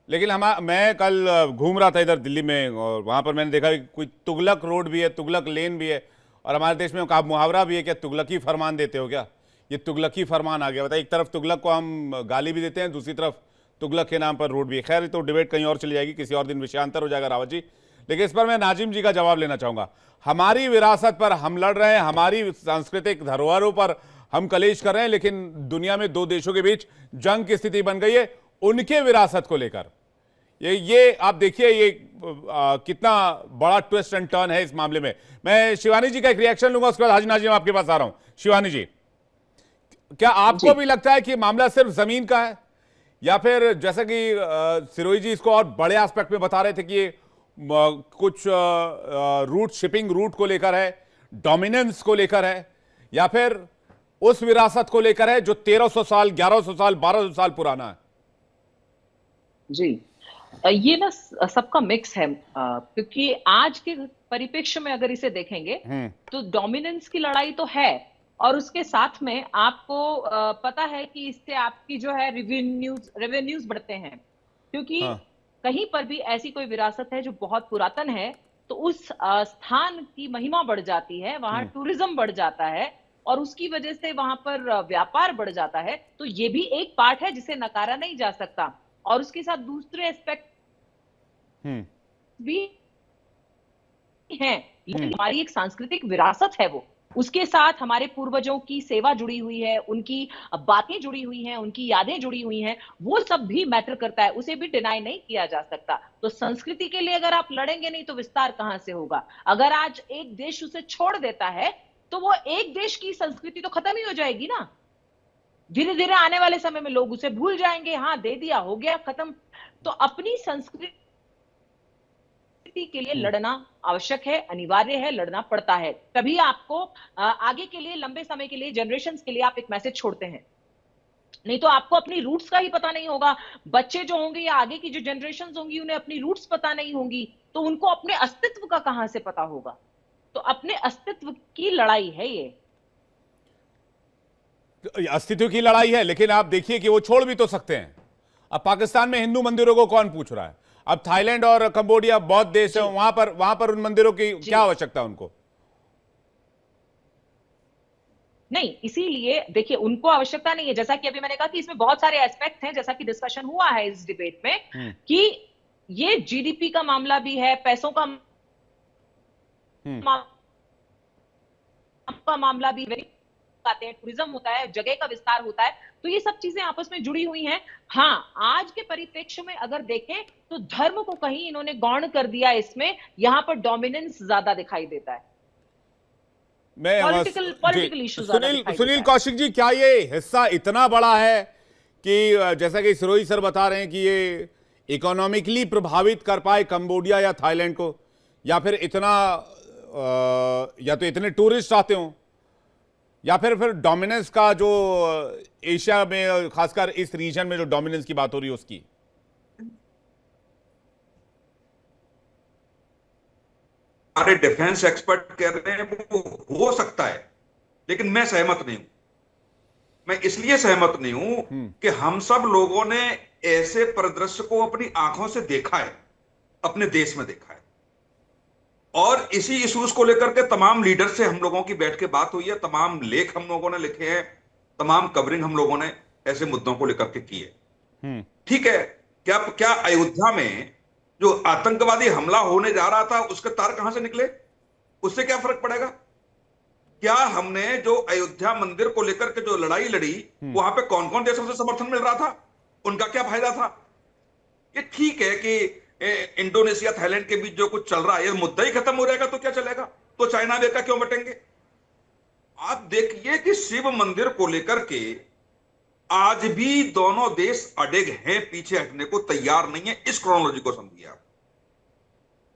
Speaker 1: लेकिन मैं कल घूम रहा था इधर दिल्ली में, और वहां पर मैंने देखा कि कोई तुगलक रोड भी है, तुगलक लेन भी है, और हमारे देश में मुहावरा भी है क्या, तुगलकी फरमान देते हो क्या? ये तुगलकी फरमान आ गया। बताइए, एक तरफ तुगलक को हम गाली भी देते हैं, दूसरी तरफ तुगलक के नाम पर रोड भी है। खैर, तो डिबेट कहीं और चली जाएगी, किसी और दिन विषयांतर हो जाएगा रावत जी। लेकिन इस पर मैं नाजिम जी का जवाब लेना चाहूंगा। हमारी विरासत पर हम लड़ रहे हैं, हमारी सांस्कृतिक धरोहरों पर हम कलेश कर रहे हैं, लेकिन दुनिया में दो देशों के बीच जंग की स्थिति बन गई है उनके विरासत को लेकर। ये आप देखिए, ये कितना बड़ा ट्विस्ट एंड टर्न है इस मामले में। मैं शिवानी जी का एक रिएक्शन लूंगा, उसके बाद हाजी नाजिम आपके पास आ रहा हूं। शिवानी जी, क्या आपको भी लगता है कि मामला सिर्फ जमीन का है, या फिर जैसा कि सिरोही जी इसको और बड़े एस्पेक्ट में बता रहे थे कि ये कुछ रूट, शिपिंग रूट को लेकर है, डोमिनेंस को लेकर है, या फिर उस विरासत को लेकर है जो 1300 साल, 1100 साल, 1200 साल पुराना है?
Speaker 3: जी, ये ना सबका मिक्स है, क्योंकि आज के परिप्रेक्ष्य में अगर इसे देखेंगे तो डोमिनेंस की लड़ाई तो है, और उसके साथ में आपको पता है कि इससे आपकी जो है रेवेन्यूज बढ़ते हैं, क्योंकि कहीं पर भी ऐसी कोई विरासत है जो बहुत पुरातन है तो उस स्थान की महिमा बढ़ जाती है, वहां टूरिज्म बढ़ जाता है, और उसकी वजह से वहां पर व्यापार बढ़ जाता है। तो ये भी एक पार्ट है जिसे नकारा नहीं जा सकता। और उसके साथ दूसरे एस्पेक्ट भी हैं, लेकिन हमारी एक सांस्कृतिक विरासत है, वो उसके साथ हमारे पूर्वजों की सेवा जुड़ी हुई है, उनकी बातें जुड़ी हुई हैं, उनकी यादें जुड़ी हुई हैं, वो सब भी मैटर करता है, उसे भी डिनाई नहीं किया जा सकता। तो संस्कृति के लिए अगर आप लड़ेंगे नहीं तो विस्तार कहां से होगा? अगर आज एक देश उसे छोड़ देता है तो वो एक देश की संस्कृति तो खत्म ही हो जाएगी ना। धीरे धीरे आने वाले समय में लोग उसे भूल जाएंगे, हाँ दे दिया, हो गया, खत्म। तो अपनी संस्कृति के लिए लड़ना आवश्यक है, अनिवार्य है, लड़ना पड़ता है। तभी आपको आगे के लिए, लंबे समय के लिए, जनरेशंस के लिए आप एक मैसेज छोड़ते हैं। नहीं तो आपको अपनी रूट्स का ही पता नहीं होगा। बच्चे जो होंगे या आगे की जो जनरेशंस होंगी, उन्हें अपनी रूट्स पता नहीं होंगी, तो उनको अपने अस्तित्व का कहां से पता होगा? तो अपने अस्तित्व की लड़ाई है ये।
Speaker 1: अस्तित्व की लड़ाई है, लेकिन आप देखिए कि वो छोड़ भी तो सकते हैं। अब पाकिस्तान में हिंदू मंदिरों को कौन पूछ रहा है? अब थाईलैंड और कंबोडिया बौद्ध देश है, वहां पर उन मंदिरों की क्या आवश्यकता है उनको?
Speaker 3: नहीं, इसीलिए देखिए, उनको आवश्यकता नहीं है। जैसा कि अभी मैंने कहा कि इसमें बहुत सारे एस्पेक्ट हैं, जैसा कि डिस्कशन हुआ है इस डिबेट में, कि ये जीडीपी का मामला भी है, पैसों का का मामला भी आते हैं, टूरिज्म होता है, जगह का विस्तार होता है, तो ये सब चीजें आपस में जुड़ी हुई हैं। हाँ, आज के परिप्रेक्ष्य में अगर देखें तो धर्म को कहीं इन्होंने गौण कर दिया, इसमें यहां पर डोमिनेंस ज्यादा दिखाई देता है।
Speaker 1: मैं
Speaker 3: पॉलिटिकल इश्यूज
Speaker 1: सुनील कौशिक जी, क्या ये हिस्सा इतना बड़ा है कि जैसा कि सिरोही सर बता रहे हैं कि ये इकोनॉमिकली प्रभावित कर पाए कंबोडिया या थाईलैंड को, या फिर इतना या तो इतने टूरिस्ट आते हों, या फिर डोमिनेंस का जो एशिया में खासकर इस रीजन में जो डोमिनेंस की बात हो रही है उसकी?
Speaker 4: हमारे डिफेंस एक्सपर्ट कह रहे हैं वो हो सकता है, लेकिन मैं सहमत नहीं हूं। मैं इसलिए सहमत नहीं हूं कि हम सब लोगों ने ऐसे परिदृश्य को अपनी आंखों से देखा है, अपने देश में देखा है, और इसी इश्यूज को लेकर के तमाम लीडर से हम लोगों की बैठ के बात हुई है, तमाम लेख हम लोगों ने लिखे हैं, तमाम कवरिंग हम लोगों ने ऐसे मुद्दों को लेकर के की है। ठीक है, क्या अयोध्या में जो आतंकवादी हमला होने जा रहा था उसके तार कहां से निकले? उससे क्या फर्क पड़ेगा? क्या हमने जो अयोध्या मंदिर को लेकर के जो लड़ाई लड़ी, वहां पे कौन कौन देशों से समर्थन मिल रहा था? उनका क्या फायदा था? ये ठीक है कि इंडोनेशिया थाईलैंड के बीच जो कुछ चल रहा है, ये मुद्दा ही खत्म हो जाएगा तो क्या चलेगा? तो चाइना अमेरिका क्यों बटेंगे? आप देखिए कि शिव मंदिर को लेकर के आज भी दोनों देश अड़िग हैं, पीछे हटने को तैयार नहीं है। इस क्रोनोलॉजी को समझिए आप।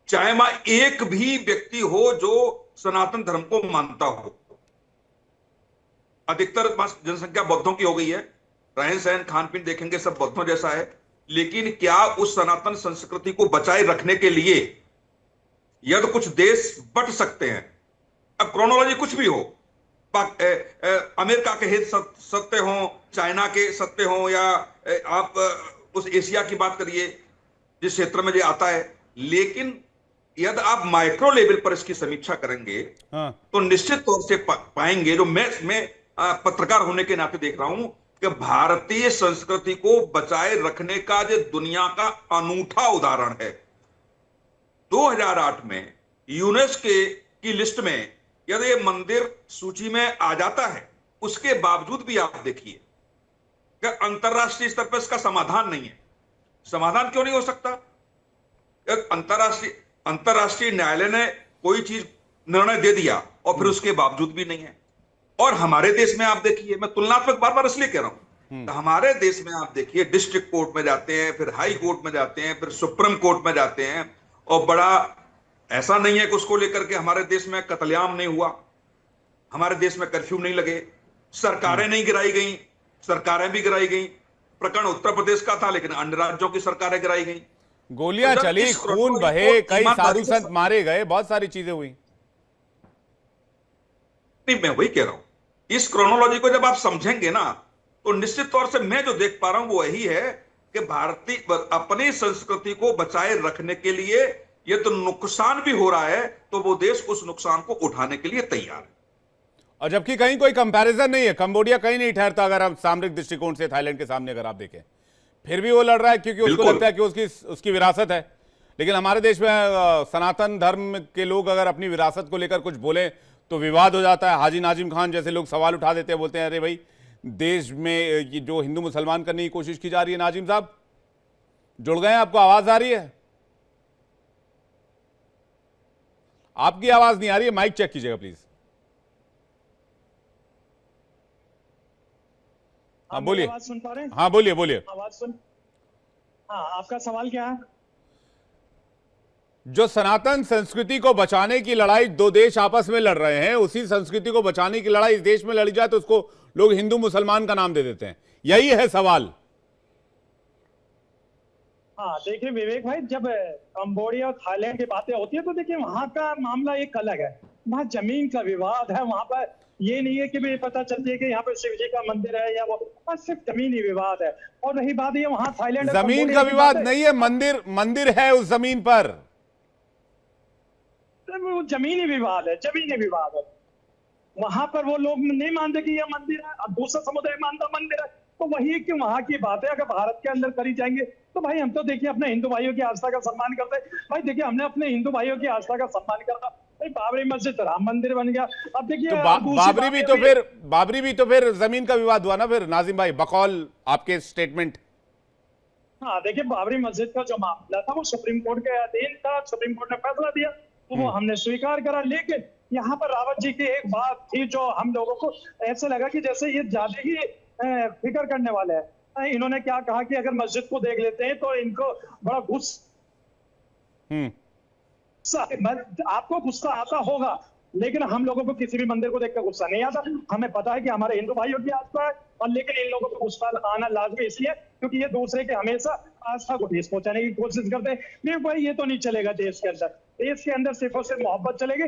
Speaker 4: चाहे वहां एक भी व्यक्ति हो जो सनातन धर्म को मानता हो, अधिकतर जनसंख्या बौद्धों की हो गई है, रहन सहन खान पीन देखेंगे सब बौद्धों जैसा है, लेकिन क्या उस सनातन संस्कृति को बचाए रखने के लिए यदि कुछ देश बट सकते हैं? अब क्रोनोलॉजी कुछ भी हो, अमेरिका के हित सत्य हो, चाइना के सत्य हो, या आप उस एशिया की बात करिए जिस क्षेत्र में ये आता है, लेकिन यदि आप माइक्रो लेवल पर इसकी समीक्षा करेंगे तो निश्चित तौर से पाएंगे, जो मैं पत्रकार होने के नाते देख रहा हूं, कि भारतीय संस्कृति को बचाए रखने का जो दुनिया का अनूठा उदाहरण है। 2008 में यूनेस्को की लिस्ट में यदि ये मंदिर सूची में आ जाता है, उसके बावजूद भी आप देखिए कि अंतरराष्ट्रीय स्तर पर इसका समाधान नहीं है। समाधान क्यों नहीं हो सकता? अंतरराष्ट्रीय न्यायालय ने कोई चीज निर्णय दे दिया और फिर उसके बावजूद भी नहीं है। और हमारे देश में आप देखिए, मैं तुलनात्मक बार बार इसलिए कह रहा हूं, तो हमारे देश में आप देखिए डिस्ट्रिक्ट कोर्ट में जाते हैं, फिर हाई कोर्ट में जाते हैं, फिर सुप्रीम कोर्ट में जाते हैं, और बड़ा ऐसा नहीं है कि उसको लेकर के हमारे देश में कत्लेआम नहीं हुआ, हमारे देश में कर्फ्यू नहीं लगे, सरकारें नहीं गिराई गई, सरकारें भी गिराई गई। प्रकरण उत्तर प्रदेश का था, लेकिन अन्य राज्यों की सरकारें गिराई गई,
Speaker 1: गोलियां चली, खून बहे, कई साधु संत मारे गए, बहुत सारी चीजें हुई।
Speaker 4: नहीं, मैं वही कह रहा हूं, इस क्रोनोलॉजी को जब आप समझेंगे ना, तो निश्चित तौर से मैं जो देख पा रहा हूं वो यही है कि भारतीय अपनी संस्कृति को बचाए रखने के लिए ये तो नुकसान भी हो रहा है, तो वो देश उस नुकसान को उठाने के लिए तैयार है।
Speaker 1: और जबकि कहीं कोई कंपैरिजन नहीं है, कंबोडिया कहीं नहीं ठहरता अगर हम सामरिक दृष्टिकोण से थाईलैंड के सामने अगर आप देखें, फिर भी वो लड़ रहा है क्योंकि उसको लगता है कि उसकी विरासत है। लेकिन हमारे देश में सनातन धर्म के लोग अगर अपनी विरासत को लेकर कुछ बोले तो विवाद हो जाता है। हाजी नाजिम खान जैसे लोग सवाल उठा देते हैं, बोलते हैं अरे भाई देश में ये जो हिंदू मुसलमान करने की कोशिश की जा रही है। नाजिम साहब जुड़ गए हैं, आपको आवाज आ रही है? आपकी आवाज नहीं आ रही है, माइक चेक कीजिएगा प्लीज। हाँ बोलिए।
Speaker 7: आवाज सुन पा रहे हैं?
Speaker 1: हाँ बोलिए बोलिए।
Speaker 7: आवाज सुन। हाँ, आपका सवाल क्या है?
Speaker 1: जो सनातन संस्कृति को बचाने की लड़ाई दो देश आपस में लड़ रहे हैं, उसी संस्कृति को बचाने की लड़ाई इस देश में लड़ी जाए तो उसको लोग हिंदू मुसलमान का नाम दे देते हैं, यही है सवाल।
Speaker 7: हाँ देखिए विवेक भाई, जब कंबोडिया और थाईलैंड की बातें होती है तो देखिए वहां का मामला एक अलग है। वहां जमीन का विवाद है, वहां पर ये नहीं है कि भी पता चलती है कि यहाँ पे शिव जी का मंदिर है या वो, बस सिर्फ जमीनी विवाद है। और रही बात ये वहां थाईलैंड
Speaker 1: जमीन का विवाद नहीं है, मंदिर है उस जमीन पर,
Speaker 7: वो जमीनी विवाद है, जमीनी विवाद है। वहां पर वो लोग नहीं मानते कि यह मंदिर है, अब दूसरा समुदाय मानता मंदिर है। तो वही कि वहां की बात है, अगर भारत के अंदर करी जाएंगे तो भाई हम तो देखिए अपने हिंदू भाइयों की आस्था का सम्मान करते हैं। भाई देखिए हमने अपने हिंदू भाइयों की आस्था का सम्मान करा, भाई बाबरी मस्जिद राम मंदिर बन गया। अब देखिए
Speaker 1: तो
Speaker 7: अब दूसरी
Speaker 1: बाबरी
Speaker 7: बात
Speaker 1: भी
Speaker 7: ये
Speaker 1: तो
Speaker 7: हुई-
Speaker 1: फिर बाबरी भी तो फिर जमीन का विवाद हुआ ना फिर नाजिम भाई, बकौल आपके स्टेटमेंट।
Speaker 7: हाँ देखिए बाबरी मस्जिद का जो मामला था वो सुप्रीम कोर्ट के अधीन था, सुप्रीम कोर्ट ने फैसला दिया तो वो हमने स्वीकार करा। लेकिन यहाँ पर रावत जी की एक बात थी जो हम लोगों को ऐसे लगा कि जैसे ये ज्यादा ही फिक्र करने वाले हैं। इन्होंने क्या कहा कि अगर मस्जिद को देख लेते हैं तो इनको बड़ा आपको गुस्सा आता होगा, लेकिन हम लोगों को किसी भी मंदिर को देखकर गुस्सा नहीं आता। हमें पता है कि हमारे हिंदू भाइयों की आस्था है, और लेकिन इन लोगों को गुस्सा आना लाजमी इसलिए क्योंकि ये दूसरे के हमेशा आस्था को ठेस पहुंचाने की कोशिश करते हैं। नहीं भाई ये तो नहीं चलेगा देश के अंदर। देश के अंदर सिर्फ और सिर्फ मोहब्बत चलेगी,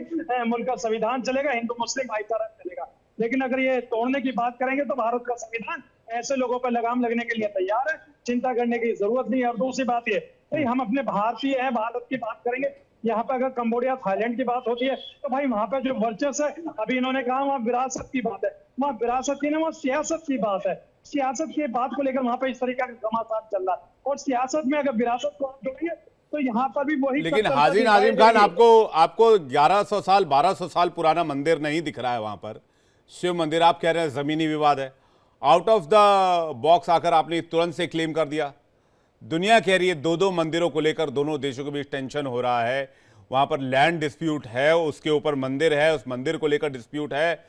Speaker 7: मुल्क का संविधान चलेगा, हिंदू मुस्लिम भाईचारा चलेगा। लेकिन अगर ये तोड़ने की बात करेंगे तो भारत का संविधान ऐसे लोगों पर लगाम लगने के लिए तैयार है, चिंता करने की जरूरत नहीं है। और दूसरी बात ये भाई हम अपने भारतीय हैं, भारत की बात करेंगे। यहाँ पे अगर कंबोडिया थाईलैंड की बात होती है तो भाई वहां पे जो वर्चस्व है, अभी इन्होंने कहा वहाँ विरासत की बात है, वहाँ विरासत की ना वहाँ सियासत की बात है। सियासत की बात को लेकर वहां पे इस तरीके का घमासान चल रहा है, और सियासत में अगर विरासत को आप जोड़ेंगे तो यहाँ पर भी वही।
Speaker 1: लेकिन हाजी नाजिम खान, आपको 1100 साल 1200 साल पुराना मंदिर नहीं दिख रहा है वहां पर, शिव मंदिर। आप कह रहे हैं जमीनी विवाद है, आउट ऑफ द बॉक्स आकर आपने तुरंत से क्लेम कर दिया। दुनिया कह रही है दो मंदिरों को लेकर दोनों देशों के बीच टेंशन हो रहा है, वहां पर लैंड डिस्प्यूट है, उसके ऊपर मंदिर है, उस मंदिर को लेकर डिस्प्यूट है,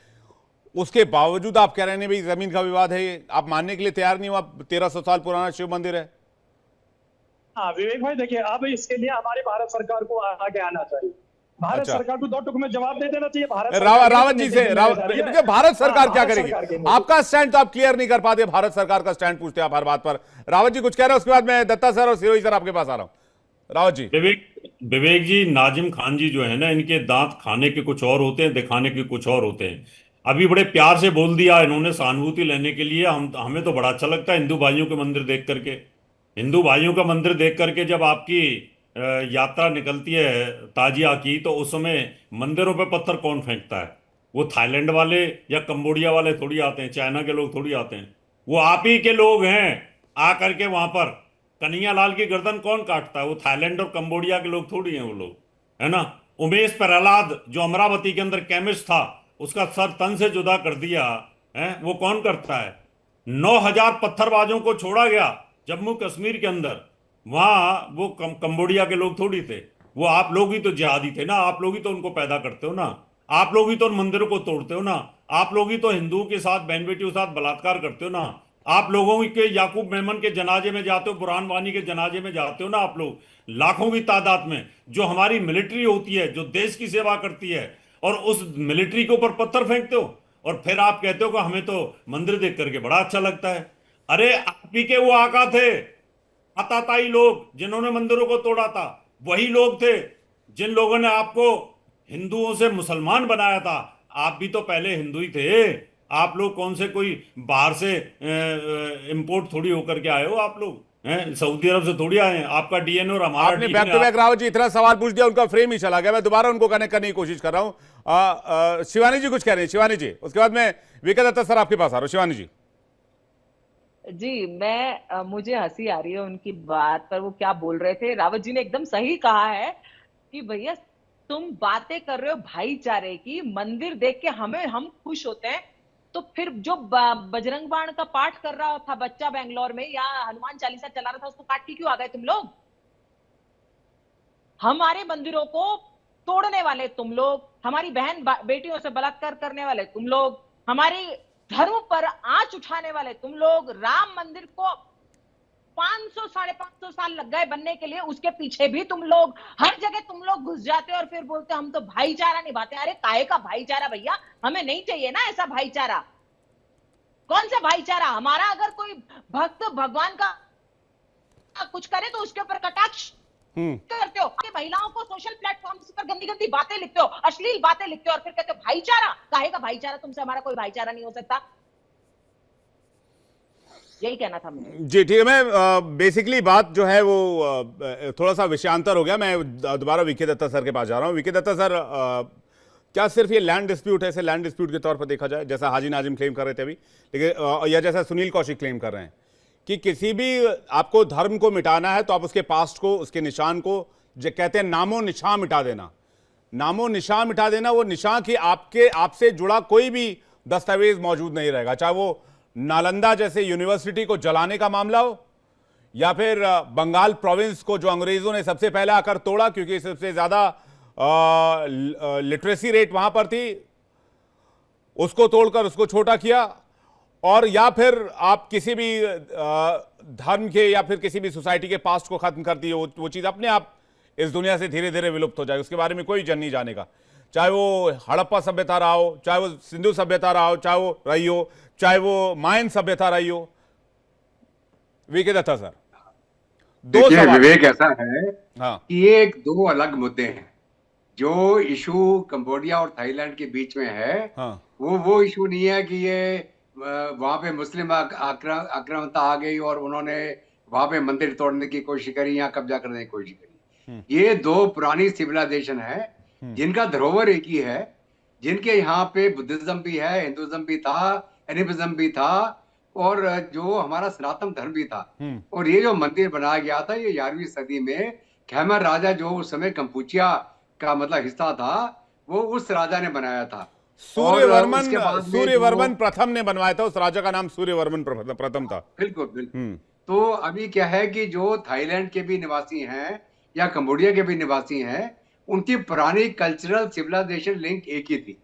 Speaker 1: उसके बावजूद आप कह रहे हैं भाई जमीन का विवाद है। आप मानने के लिए तैयार नहीं हुआ 1300 साल पुराना शिव मंदिर है?
Speaker 7: हाँ विवेक भाई देखिए, अब इसके लिए हमारी भारत सरकार को आगे आना चाहिए। भारत
Speaker 1: अच्छा।
Speaker 7: सरकार को 2 टुक में जवाब दे देना चाहिए।
Speaker 1: रावत जी से भारत सरकार क्या करेगी? आपका स्टैंड तो आप क्लियर नहीं कर पाते, भारत सरकार का स्टैंड पूछते आप हर बात पर। रावत जी कुछ कह रहे हैं, उसके बाद मैं दत्ता सर और सिरोही सर आपके पास आ रहा हूं। रावत जी।
Speaker 2: विवेक जी, नाजिम खान जी जो है ना, इनके दांत खाने के कुछ और होते हैं, दिखाने के कुछ और होते हैं। अभी बड़े प्यार से बोल दिया इन्होंने सहानुभूति लेने के लिए। हमें तो बड़ा अच्छा लगता है हिंदू भाइयों के मंदिर देख करके। हिंदू भाइयों का मंदिर देख करके जब आपकी यात्रा निकलती है ताजिया की, तो उस समय मंदिरों पे पत्थर कौन फेंकता है? वो थाईलैंड वाले या कंबोडिया वाले थोड़ी आते हैं, चाइना के लोग थोड़ी आते हैं, वो आप ही के लोग हैं। आ करके वहां पर कन्हैया लाल की गर्दन कौन काटता है? वो थाईलैंड और कंबोडिया के लोग थोड़ी हैं वो लोग, है ना। उमेश प्रहलाद जो अमरावती के अंदर केमिस्ट था, उसका सर तन से जुदा कर दिया है, वो कौन करता है? 9000 पत्थरबाजों को छोड़ा गया जम्मू कश्मीर के अंदर, वहां वो कंबोडिया के लोग थोड़ी थे। वो आप लोग ही तो जिहादी थे ना, आप लोग ही तो उनको पैदा करते हो ना, आप लोग ही तो उन मंदिरों को तोड़ते हो ना, आप लोग ही तो हिंदुओं के साथ बहन बेटियों के साथ बलात्कार करते हो ना, आप लोगों के याकूब मेमन के जनाजे में जाते हो, बुरहान वानी के जनाजे में जाते हो ना आप लोग, लाखों की तादाद में। जो हमारी मिलिट्री होती है, जो देश की सेवा करती है, और उस मिलिट्री के ऊपर पत्थर फेंकते हो, और फिर आप कहते हो कि हमें तो मंदिर देख करके बड़ा अच्छा लगता है। अरे आप ही के वो आका थे, आताताई लोग, जिन्होंने मंदिरों को तोड़ा था। वही लोग थे जिन लोगों ने आपको हिंदुओं से मुसलमान बनाया था। आप भी तो पहले हिंदू ही थे। आप लोग कौन से कोई बाहर से इंपोर्ट थोड़ी होकर के आए हो? आप लोग हैं सऊदी अरब से थोड़ी आए हैं। आपका डीएनए और हमारा
Speaker 1: आपने back to back Rawat ji इतना सवाल पूछ दिया, उनका फ्रेम ही चला गया। मैं दोबारा उनको कनेक्ट करने की कोशिश कर रहा हूं। शिवानी जी कुछ कह रहे हैं, शिवानी जी, उसके बाद मैं विकेट दत्ता सर आपके पास आ रहा हूं। शिवानी जी।
Speaker 3: जी मुझे हंसी आ रही है उनकी बात पर। वो क्या बोल रहे थे, रावत जी ने एकदम सही कहा है कि भैया तुम बातें कर रहे हो भाईचारे की, मंदिर देख के हम खुश होते हैं, तो फिर जो बजरंग बाण का पाठ कर रहा था बच्चा बेंगलोर में, या हनुमान चालीसा चला रहा था, उसको काट के क्यों आ गए तुम लोग? हमारे मंदिरों को तोड़ने वाले तुम लोग, हमारी बहन बेटियों से बलात्कार करने वाले तुम लोग, हमारी धर्म पर आंच उठाने वाले तुम लोग, राम मंदिर को 500 550 साल लग गए बनने के लिए, उसके पीछे भी तुम लोग, हर जगह तुम लोग घुस जाते और फिर बोलते हम तो भाईचारा निभाते। अरे काहे का भाईचारा भैया? हमें नहीं चाहिए ना ऐसा भाईचारा। कौन सा भाईचारा? हमारा अगर कोई भक्त भगवान का कुछ करे तो उसके ऊपर कटाक्ष करते हो, महिलाओं को सोशल प्लेटफॉर्म्स पर गंदी गंदी बातें लिखते हो, अश्लील बातें लिखते हो, और फिर कहते हो भाईचारा। काहे का भाईचारा? तुमसे हमारा कोई भाईचारा नहीं हो सकता। यही कहना था मुझे।
Speaker 1: जी ठीक है। मैं बेसिकली बात जो है वो थोड़ा सा विषयांतर हो गया। मैं दोबारा विके दत्ता सर के पास जा रहा हूं। विके दत्ता सर, क्या सिर्फ ये लैंड डिस्प्यूट है, इसे लैंड डिस्प्यूट के तौर पर देखा जाए, जैसा हाजी नाजिम क्लेम कर रहे थे अभी, लेकिन या जैसा सुनील कौशिक क्लेम कर रहे हैं कि किसी भी आपको धर्म को मिटाना है तो आप उसके पास्ट को, उसके निशान को, जो कहते हैं नामो निशान मिटा देना, नामो निशान मिटा देना, वो निशान की आपसे जुड़ा कोई भी दस्तावेज मौजूद नहीं रहेगा, चाहे वो नालंदा जैसे यूनिवर्सिटी को जलाने का मामला हो या फिर बंगाल प्रोविंस को जो अंग्रेजों ने सबसे पहले आकर तोड़ा क्योंकि सबसे ज्यादा लिटरेसी रेट वहां पर थी, उसको तोड़कर उसको छोटा किया, और या फिर आप किसी भी धर्म के या फिर किसी भी सोसाइटी के पास्ट को खत्म कर दिए, वो चीज अपने आप इस दुनिया से धीरे धीरे विलुप्त हो जाए, उसके बारे में कोई जन नहीं जानेगा। चाहे वो हड़प्पा सभ्यता रहा हो, चाहे वो सिंधु सभ्यता रहा हो, चाहे वो रही हो, चाहे वो मायन सभ्यता रही हो। वीके दत्ता सर, दो सवाल।
Speaker 5: विवेक ऐसा है
Speaker 1: हाँ,
Speaker 5: कि ये एक दो अलग मुद्दे हैं। जो इशू कंबोडिया और थाईलैंड के बीच में है,
Speaker 1: हाँ,
Speaker 5: वो इशू नहीं है कि ये वहां पे मुस्लिम आक्रामकता आ गई और उन्होंने वहां पे मंदिर तोड़ने की कोशिश करी या कब्जा करने की कोशिश करी। ये दो पुरानी सिविलाइजेशन है जिनका धरोहर एक ही है, जिनके यहाँ पे बुद्धिज्म भी है, हिंदुज्म भी था, एनिमिज्म भी था, और जो हमारा सनातन धर्म भी था। और ये जो मंदिर बनाया गया था, ये 11वीं सदी में खैमर राजा, जो उस समय कंपुचिया का मतलब हिस्सा था, वो उस राजा ने बनाया था।
Speaker 1: सूर्यवर्मन प्रथम ने बनवाया था, उस राजा का नाम सूर्यवर्मन प्रथम था।
Speaker 5: बिल्कुल बिल्कुल। तो अभी क्या है कि जो थाईलैंड के भी निवासी हैं या कंबोडिया के भी निवासी हैं, उनकी पुरानी कल्चरल सिविलाइजेशन लिंक एक ही थी,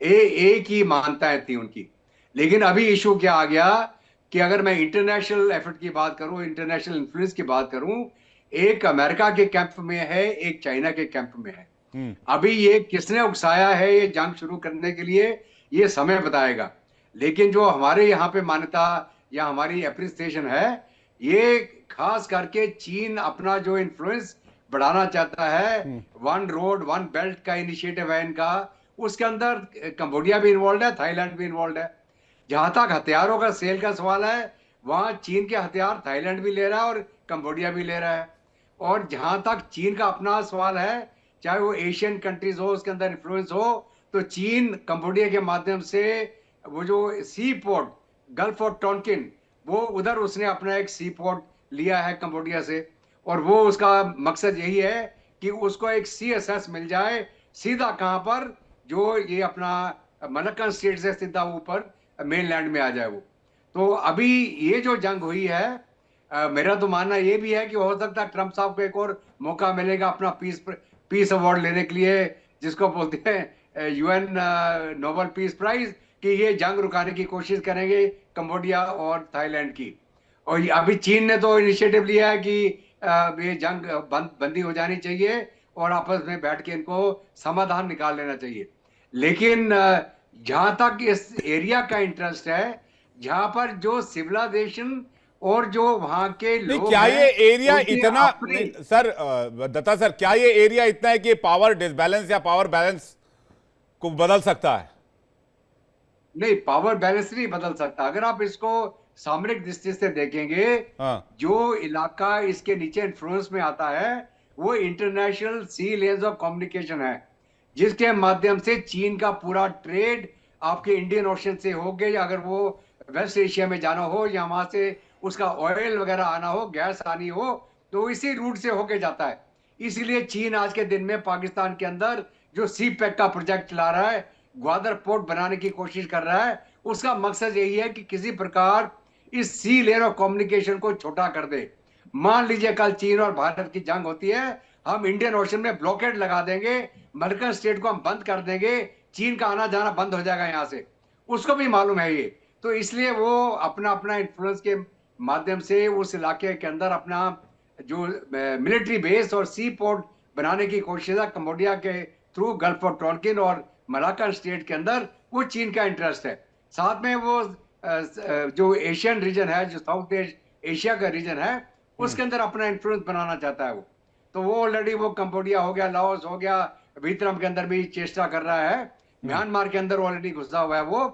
Speaker 5: एक ही मान्यताएं थी उनकी। लेकिन अभी इशू क्या आ गया कि अगर मैं इंटरनेशनल एफर्ट की बात करूं, इंटरनेशनल इन्फ्लुएंस की बात करूं, एक अमेरिका के कैंप में है, एक चाइना के कैंप में है। अभी ये किसने उकसाया है ये जंग शुरू करने के लिए, ये समय बताएगा। लेकिन जो हमारे यहाँ पे मान्यता या हमारी एप्रिसिएशन है, ये खास करके चीन अपना जो इन्फ्लुएंस बढ़ाना चाहता है, वन रोड वन बेल्ट का इनिशिएटिव है इनका, उसके अंदर कंबोडिया भी इन्वॉल्व है, थाईलैंड भी इन्वॉल्व है। जहां तक हथियारों का सेल का सवाल है, वहां चीन के हथियार थाईलैंड भी ले रहा है और कंबोडिया भी ले रहा है। और जहां तक चीन का अपना सवाल है, चाहे वो एशियन कंट्रीज हो, उसके अंदर इन्फ्लुएंस हो, तो चीन कंबोडिया के माध्यम से वो जो सी पोर्ट गल्फ ऑफ टोनकिन, वो उधर उसने अपना एक सी पोर्ट लिया है कंबोडिया से, और वो उसका मकसद यही है कि उसको एक CSS मिल जाए सीधा, कहां पर, जो ये अपना मलक्कन स्टेट से सीधा ऊपर मेनलैंड में आ जाए वो। तो अभी ये जो जंग हुई है, मेरा तो मानना ये भी है कि हो सकता है ट्रंप साहब को एक और मौका मिलेगा अपना पीस अवार्ड लेने के लिए, जिसको बोलते हैं UN नोबेल पीस प्राइज, कि ये जंग रुकाने की कोशिश करेंगे कंबोडिया और थाईलैंड की। और अभी चीन ने तो इनिशिएटिव लिया है कि ये जंग बंदी हो जानी चाहिए और आपस में बैठ के इनको समाधान निकाल लेना चाहिए। लेकिन जहां तक इस एरिया का इंटरेस्ट है, जहां पर जो सिविलाइजेशन और जो वहां के लोग,
Speaker 1: क्या ये एरिया इतना, सर दत्ता सर, क्या ये एरिया इतना है कि पावर डिसबैलेंस या पावर बैलेंस को बदल सकता है?
Speaker 5: नहीं, पावर बैलेंस नहीं बदल सकता। अगर आप इसको सामरिक दृष्टि से देखेंगे, जो इलाका इसके नीचे इन्फ्लुएंस में आता है, वो international sea lanes of communication है, जिसके माध्यम से चीन का पूरा ट्रेड आपके इंडियन ओशन से हो गया, अगर वो वेस्ट एशिया में जाना हो या वहां से उसका ऑयल वगैरह आना हो, गैस आनी हो, तो इसी रूट से होके जाता है। इसीलिए चीन आज के दिन में पाकिस्तान के अंदर जो सी पैक का प्रोजेक्ट चला रहा है, ग्वादर पोर्ट बनाने की कोशिश कर रहा है, उसका मकसद यही है कि किसी प्रकार इस सी लेयर ऑफ कम्युनिकेशन को छोटा कर दे। मान लीजिए कल चीन और भारत की जंग होती है, हम इंडियन ओशन में ब्लॉकेड लगा देंगे, मलक्कन स्टेट को हम बंद कर देंगे, चीन का आना जाना बंद हो जाएगा यहां से, उसको भी मालूम है ये। तो इसलिए वो अपना अपना इन्फ्लुएंस के माध्यम से उस इलाके के अंदर अपना जो मिलिट्री बेस और सी पोर्ट बनाने की कोशिश है कंबोडिया के थ्रू गल्फ ऑफ टोनकिन और मलाक्कन स्टेट के अंदर, वो चीन का इंटरेस्ट है। साथ में वो जो एशियन रीजन है, जो साउथ एशिया का रीजन है, उसके अंदर अपना इन्फ्लुएंस बनाना चाहता है वो। तो वो ऑलरेडी वो कंबोडिया हो गया, लाओस हो गया, वियतनाम के अंदर भी चेष्टा कर रहा है, म्यांमार के अंदर ऑलरेडी घुसा हुआ है वो।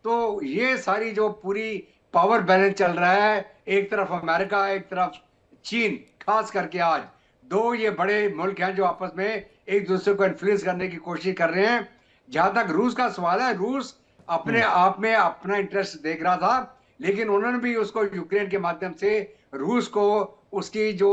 Speaker 5: तो ये सारी जो पूरी पावर बैलेंस चल रहा है, एक तरफ अमेरिका, एक तरफ चीन, खास करके आज दो ये बड़े मुल्क हैं जो आपस में एक दूसरे को इन्फ्लुएंस करने की कोशिश कर रहे हैं। जहां तक रूस का सवाल है, रूस अपने आप में अपना इंटरेस्ट देख रहा था, लेकिन उन्होंने भी उसको यूक्रेन के माध्यम से रूस को उसकी जो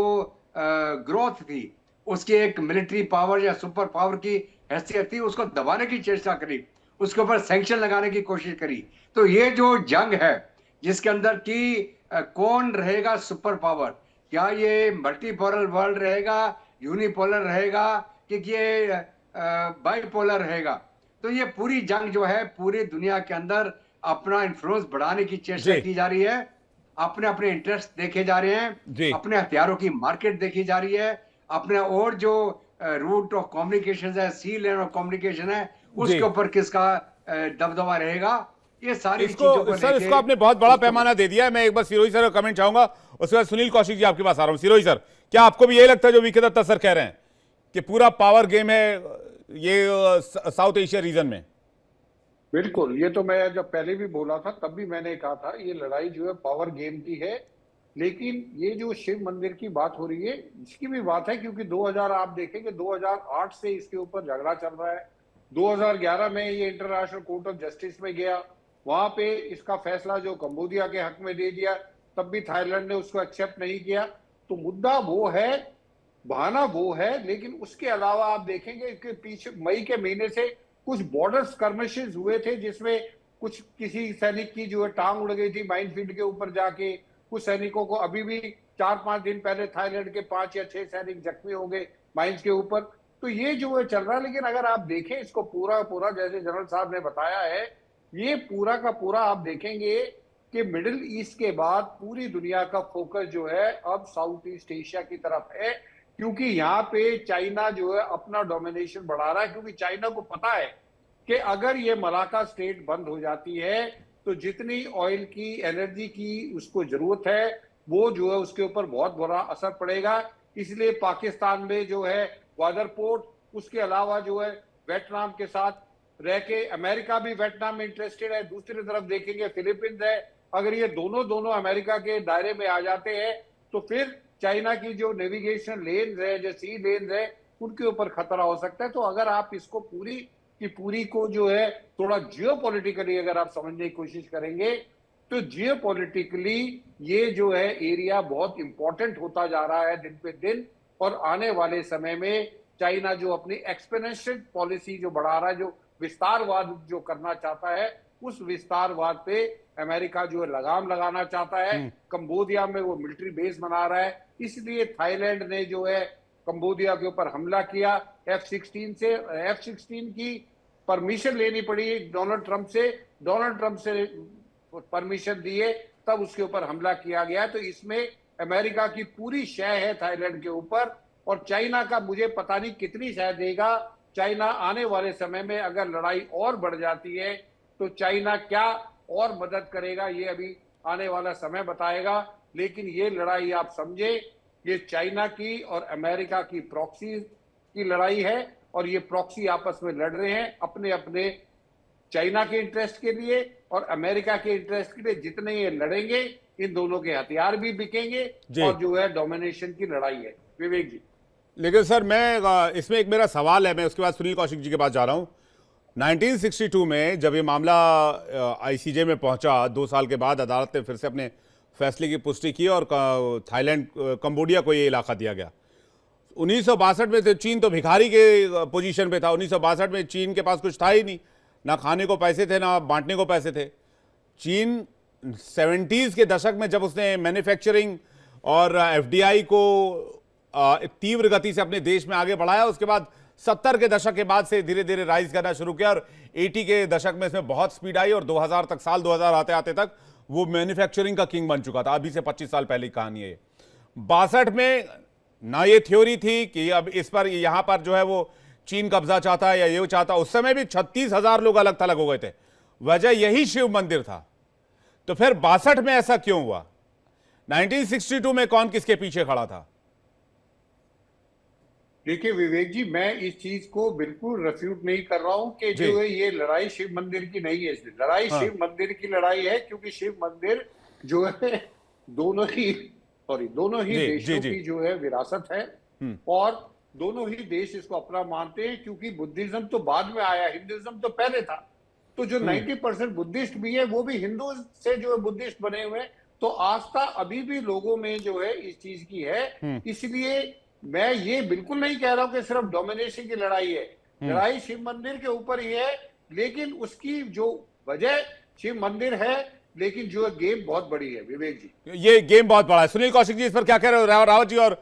Speaker 5: ग्रोथ थी, उसकी एक मिलिट्री पावर या सुपर पावर की हैसियत थी उसको दबाने की चेष्टा करी, उसके ऊपर सैंक्शन लगाने की कोशिश करी। तो ये जो जंग है जिसके अंदर की कौन रहेगा सुपर पावर, क्या ये मल्टीपोलर वर्ल्ड रहेगा, यूनिपोलर रहेगा, कि ये बाइपोलर रहेगा, तो ये पूरी जंग जो है पूरी दुनिया के अंदर अपना इन्फ्लुएंस बढ़ाने की चेष्टा
Speaker 1: जी।
Speaker 5: की जा रही है, अपने अपने इंटरेस्ट देखे जा रहे
Speaker 1: जी।
Speaker 5: हैं, अपने हथियारों की मार्केट देखी जा रही है, अपने और जो रूट ऑफ कम्युनिकेशन है, सी लेन ऑफ कम्युनिकेशन है, उसके ऊपर किसका दबदबा रहेगा, ये सारी चीजों
Speaker 1: इसको
Speaker 5: को
Speaker 1: सर,
Speaker 5: लेके
Speaker 1: इसको आपने बहुत बड़ा पैमाना दे दिया है। मैं एक बार सिरोही सर का कमेंट चाहूंगा, उसके बाद सुनील कौशिक जी आपके पास आ रहा हूं। सिरोही सर, क्या आपको भी यही लगता है जो वीके दत्ता सर कह रहे हैं कि पूरा पावर गेम है ये साउथ एशिया रीजन में?
Speaker 6: बिल्कुल, ये तो मैं जब पहले भी बोला था तब भी मैंने कहा था ये लड़ाई जो है पावर गेम की है। लेकिन ये जो शिव मंदिर की बात हो रही है इसकी भी बात है, क्योंकि 2000 आप देखेंगे 2008 से इसके ऊपर झगड़ा चल रहा है। 2011 में ये इंटरनेशनल कोर्ट ऑफ जस्टिस में गया, वहां पे इसका फैसला जो कंबोडिया के हक में दे दिया, तब भी थाईलैंड ने उसको एक्सेप्ट नहीं किया। तो मुद्दा वो है, बहाना वो है, लेकिन उसके अलावा आप देखेंगे कि पीछे मई के महीने से कुछ बॉर्डर स्कर्मिशेस हुए थे जिसमें कुछ किसी सैनिक की जो है टांग उड़ गई थी माइनफील्ड के ऊपर जाके, कुछ सैनिकों को अभी भी 4-5 दिन पहले थाईलैंड के 5 या 6 सैनिक जख्मी हो गए माइंस के ऊपर। तो ये जो है चल रहा है। लेकिन अगर आप देखें इसको पूरा पूरा जैसे जनरल साहब ने बताया है, ये पूरा का पूरा आप देखेंगे कि मिडिल ईस्ट के बाद पूरी दुनिया का फोकस जो है अब साउथ ईस्ट एशिया की तरफ है, क्योंकि यहाँ पे चाइना जो है अपना डोमिनेशन बढ़ा रहा है। क्योंकि चाइना को पता है कि अगर ये मलाका स्टेट बंद हो जाती है तो जितनी ऑयल की, एनर्जी की उसको जरूरत है वो जो है उसके ऊपर बहुत बुरा असर पड़ेगा। इसलिए पाकिस्तान में जो है ग्वादर पोर्ट, उसके अलावा जो है वियतनाम के साथ रह के, अमेरिका भी वियतनाम में इंटरेस्टेड है, दूसरी तरफ देखेंगे फिलीपींस है। अगर ये दोनों अमेरिका के दायरे में आ जाते हैं तो फिर चाइना की जो नेविगेशन लेन है, जो सी लेन है, उनके ऊपर खतरा हो सकता है। तो अगर आप इसको पूरी की पूरी को जो है थोड़ा जियोपॉलिटिकली अगर आप समझने की कोशिश करेंगे तो जियोपॉलिटिकली ये जो है एरिया बहुत इंपॉर्टेंट होता जा रहा है दिन पे दिन। और आने वाले समय में चाइना जो अपनी एक्सपोनेंशियल पॉलिसी जो बढ़ा रहा है, जो विस्तारवाद जो करना चाहता है, उस विस्तारवाद पे अमेरिका जो है लगाम लगाना चाहता है। कंबोडिया में वो मिलिट्री बेस बना रहा है, इसलिए थाईलैंड ने जो है कंबोडिया के ऊपर हमला किया F-16 से। F-16 की परमिशन लेनी पड़ी डोनाल्ड ट्रंप से परमिशन दिए तब उसके ऊपर हमला किया गया। तो इसमें अमेरिका की पूरी शय है थाईलैंड के ऊपर, और चाइना का मुझे पता नहीं कितनी शय देगा। चाइना आने वाले समय में अगर लड़ाई और बढ़ जाती है तो चाइना क्या और मदद करेगा ये अभी आने वाला समय बताएगा। लेकिन ये लड़ाई आप समझे, ये चाइना की और अमेरिका की प्रॉक्सी की लड़ाई है, और ये प्रॉक्सी आपस में लड़ रहे हैं अपने अपने चाइना के इंटरेस्ट के लिए और अमेरिका के इंटरेस्ट के लिए। जितने ये लड़ेंगे इन दोनों के हथियार भी बिकेंगे और जो है डोमिनेशन की लड़ाई है। विवेक जी,
Speaker 1: लेकिन सर मैं इसमें एक मेरा सवाल है, मैं उसके बाद सुनील कौशिक जी के पास जा रहा हूं। 1962 में जब ये मामला आईसीजे में पहुंचा, 2 साल के बाद अदालत ने फिर से अपने फैसले की पुष्टि की और थाईलैंड, कंबोडिया को ये इलाका दिया गया। 1962 में तो चीन तो भिखारी के पोजीशन पे था। 1962 में चीन के पास कुछ था ही नहीं, ना खाने को पैसे थे ना बांटने को पैसे थे। चीन 70s के दशक में जब उसने मैन्युफैक्चरिंग और एफडीआई को तीव्र गति से अपने देश में आगे बढ़ाया, उसके बाद 70 के दशक के बाद से धीरे धीरे राइज करना शुरू किया और 80 के दशक में इसमें बहुत स्पीड आई और 2000 तक, साल 2000 आते आते तक वो मैन्युफैक्चरिंग का किंग बन चुका था। अभी से 25 साल पहले की कहानी है। 62 में ना ये थ्योरी थी कि अब इस पर यहां पर जो है वो चीन कब्जा चाहता है या ये चाहता। उस समय भी 36,000 लोग अलग थलग हो गए थे, वजह यही शिव मंदिर था। तो फिर 62 में ऐसा क्यों हुआ? 1962 में कौन किसके पीछे खड़ा था?
Speaker 6: देखिए विवेक जी, मैं इस चीज को बिल्कुल रेफ्यूट नहीं कर रहा हूं कि जो है ये लड़ाई शिव मंदिर की नहीं है। लड़ाई शिव मंदिर की लड़ाई है, क्योंकि शिव मंदिर जो है दोनों ही देशों की जो है विरासत है और दोनों ही देश इसको अपना मानते हैं। क्योंकि बुद्धिज्म तो बाद में आया, हिंदुइज्म तो पहले था। तो जो 90% बुद्धिस्ट भी है वो भी हिंदू से जो है बुद्धिस्ट बने हुए। तो आस्था अभी भी लोगों में जो है इस चीज की है। इसलिए मैं ये बिल्कुल नहीं कह रहा हूं कि सिर्फ डोमिनेशन की लड़ाई है। लड़ाई शिव मंदिर के ऊपर ही है, लेकिन उसकी जो वजह शिव मंदिर है, लेकिन जो गेम बहुत बड़ी है विवेक जी।
Speaker 1: ये गेम बहुत बड़ा है। सुनील कौशिक जी इस पर क्या कह रहे हो? रावत जी और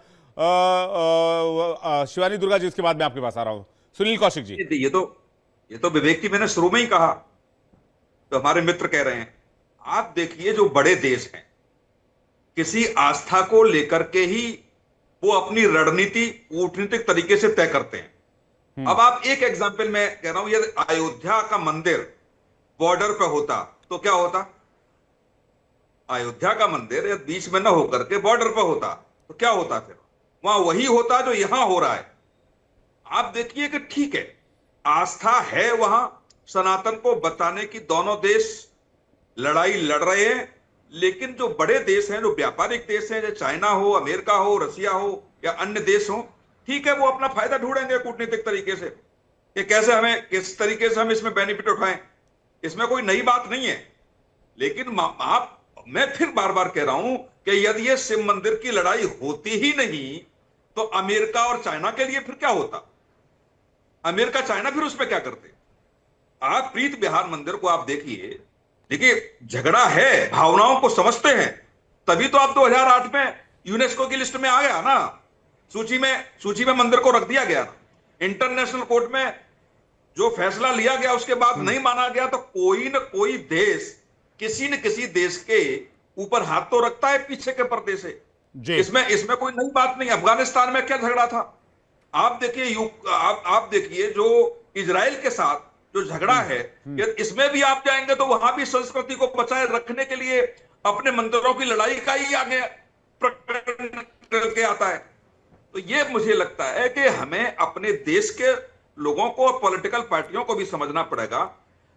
Speaker 1: शिवानी दुर्गा जी, इसके बाद मैं आपके पास आ रहा हूं। सुनील कौशिक जी।
Speaker 4: ये तो विवेक की मैंने शुरू में ही कहा, तो हमारे मित्र कह रहे हैं। आप देखिए जो बड़े देश हैं, किसी आस्था को लेकर के ही वो अपनी रणनीति कूटनीतिक तरीके से तय करते हैं। अब आप एक एग्जाम्पल मैं कह रहा हूं, यदि अयोध्या का मंदिर बॉर्डर पे होता तो क्या होता? अयोध्या का मंदिर बीच में ना होकर के बॉर्डर पे होता तो क्या होता? फिर वहां वही होता जो यहां हो रहा है। आप देखिए कि ठीक है, आस्था है वहां, सनातन को बचाने की दोनों देश लड़ाई लड़ रहे हैं, लेकिन जो बड़े देश हैं, जो व्यापारिक देश हैं, चाहे चाइना हो, अमेरिका हो, रसिया हो या अन्य देश हो, ठीक है, वो अपना फायदा ढूंढेंगे कूटनीतिक तरीके से कि कैसे हमें, किस तरीके से हम इसमें बेनिफिट उठाएं। इसमें कोई नई बात नहीं है। लेकिन मैं फिर बार बार कह रहा हूं कि यदि ये शिव मंदिर की लड़ाई होती ही नहीं तो अमेरिका और चाइना के लिए फिर क्या होता? अमेरिका चाइना फिर उस पर क्या करते? आप प्रीत विहार मंदिर को आप देखिए, झगड़ा है, भावनाओं को समझते हैं, तभी तो आप 2008 में यूनेस्को की लिस्ट में आ गया ना, सूची में मंदिर को रख दिया गया। इंटरनेशनल कोर्ट में जो फैसला लिया गया उसके बाद नहीं माना गया, तो कोई न कोई देश किसी न किसी देश के ऊपर हाथ तो रखता है पीछे के पर्दे से। इसमें कोई नई बात नहीं। अफगानिस्तान में क्या झगड़ा था? आप देखिए जो इजराइल के साथ जो झगड़ा है, इसमें भी आप जाएंगे तो वहां भी संस्कृति को बचाए रखने के लिए अपने मंदिरों की लड़ाई का ही आगे प्रकरण करके आता है। तो ये मुझे लगता है कि हमें अपने देश के लोगों को और पॉलिटिकल पार्टियों को भी समझना पड़ेगा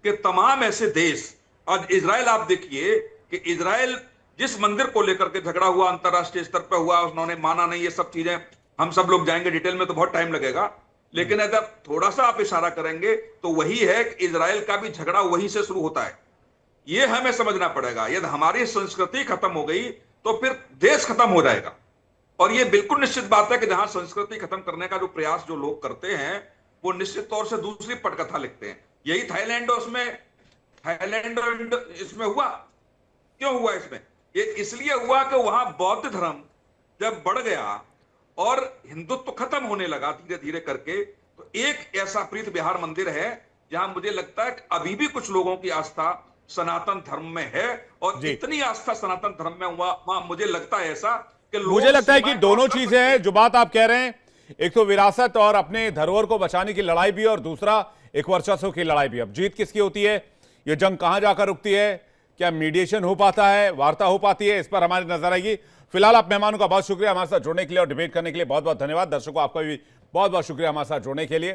Speaker 4: कि तमाम ऐसे देश, आज इजराइल आप देखिए कि इजराइल जिस मंदिर को लेकर के झगड़ा हुआ, अंतरराष्ट्रीय स्तर पर हुआ, उन्होंने माना नहीं, ये सब चीजें हम सब लोग जाएंगे डिटेल में तो बहुत टाइम लगेगा, लेकिन अगर थोड़ा सा आप इशारा करेंगे तो वही है कि इजराइल का भी झगड़ा वहीं से शुरू होता है। ये हमें समझना पड़ेगा। यदि हमारी संस्कृति खत्म हो गई तो फिर देश खत्म हो जाएगा। और ये बिल्कुल निश्चित बात है कि जहां संस्कृति खत्म करने का जो प्रयास जो लोग करते हैं, वो निश्चित तौर से दूसरी पटकथा लिखते हैं। यही थाईलैंड इसमें हुआ। क्यों हुआ इसमें? ये इसलिए हुआ कि वहां बौद्ध धर्म जब बढ़ गया और हिंदुत्व खत्म होने लगा धीरे धीरे करके, तो एक ऐसा प्रीत विहार मंदिर है जहां मुझे लगता है कि अभी भी कुछ लोगों की आस्था सनातन धर्म में है, और इतनी आस्था सनातन धर्म में वहां मुझे लगता है ऐसा कि
Speaker 1: मुझे लगता है कि दोनों चीजें हैं जो बात आप कह रहे हैं। एक तो विरासत और अपने धरोहर को बचाने की लड़ाई भी, और दूसरा एक वर्चस्व की लड़ाई भी। अब जीत किसकी होती है, ये जंग कहां जाकर रुकती है, क्या मीडिएशन हो पाता है, वार्ता हो पाती है, इस पर हमारी नजर आएगी। फिलहाल आप मेहमानों का बहुत शुक्रिया हमारे साथ जुड़ने के लिए और डिबेट करने के लिए। बहुत बहुत धन्यवाद। दर्शकों आपका भी बहुत बहुत शुक्रिया हमारे साथ जुड़ने के लिए।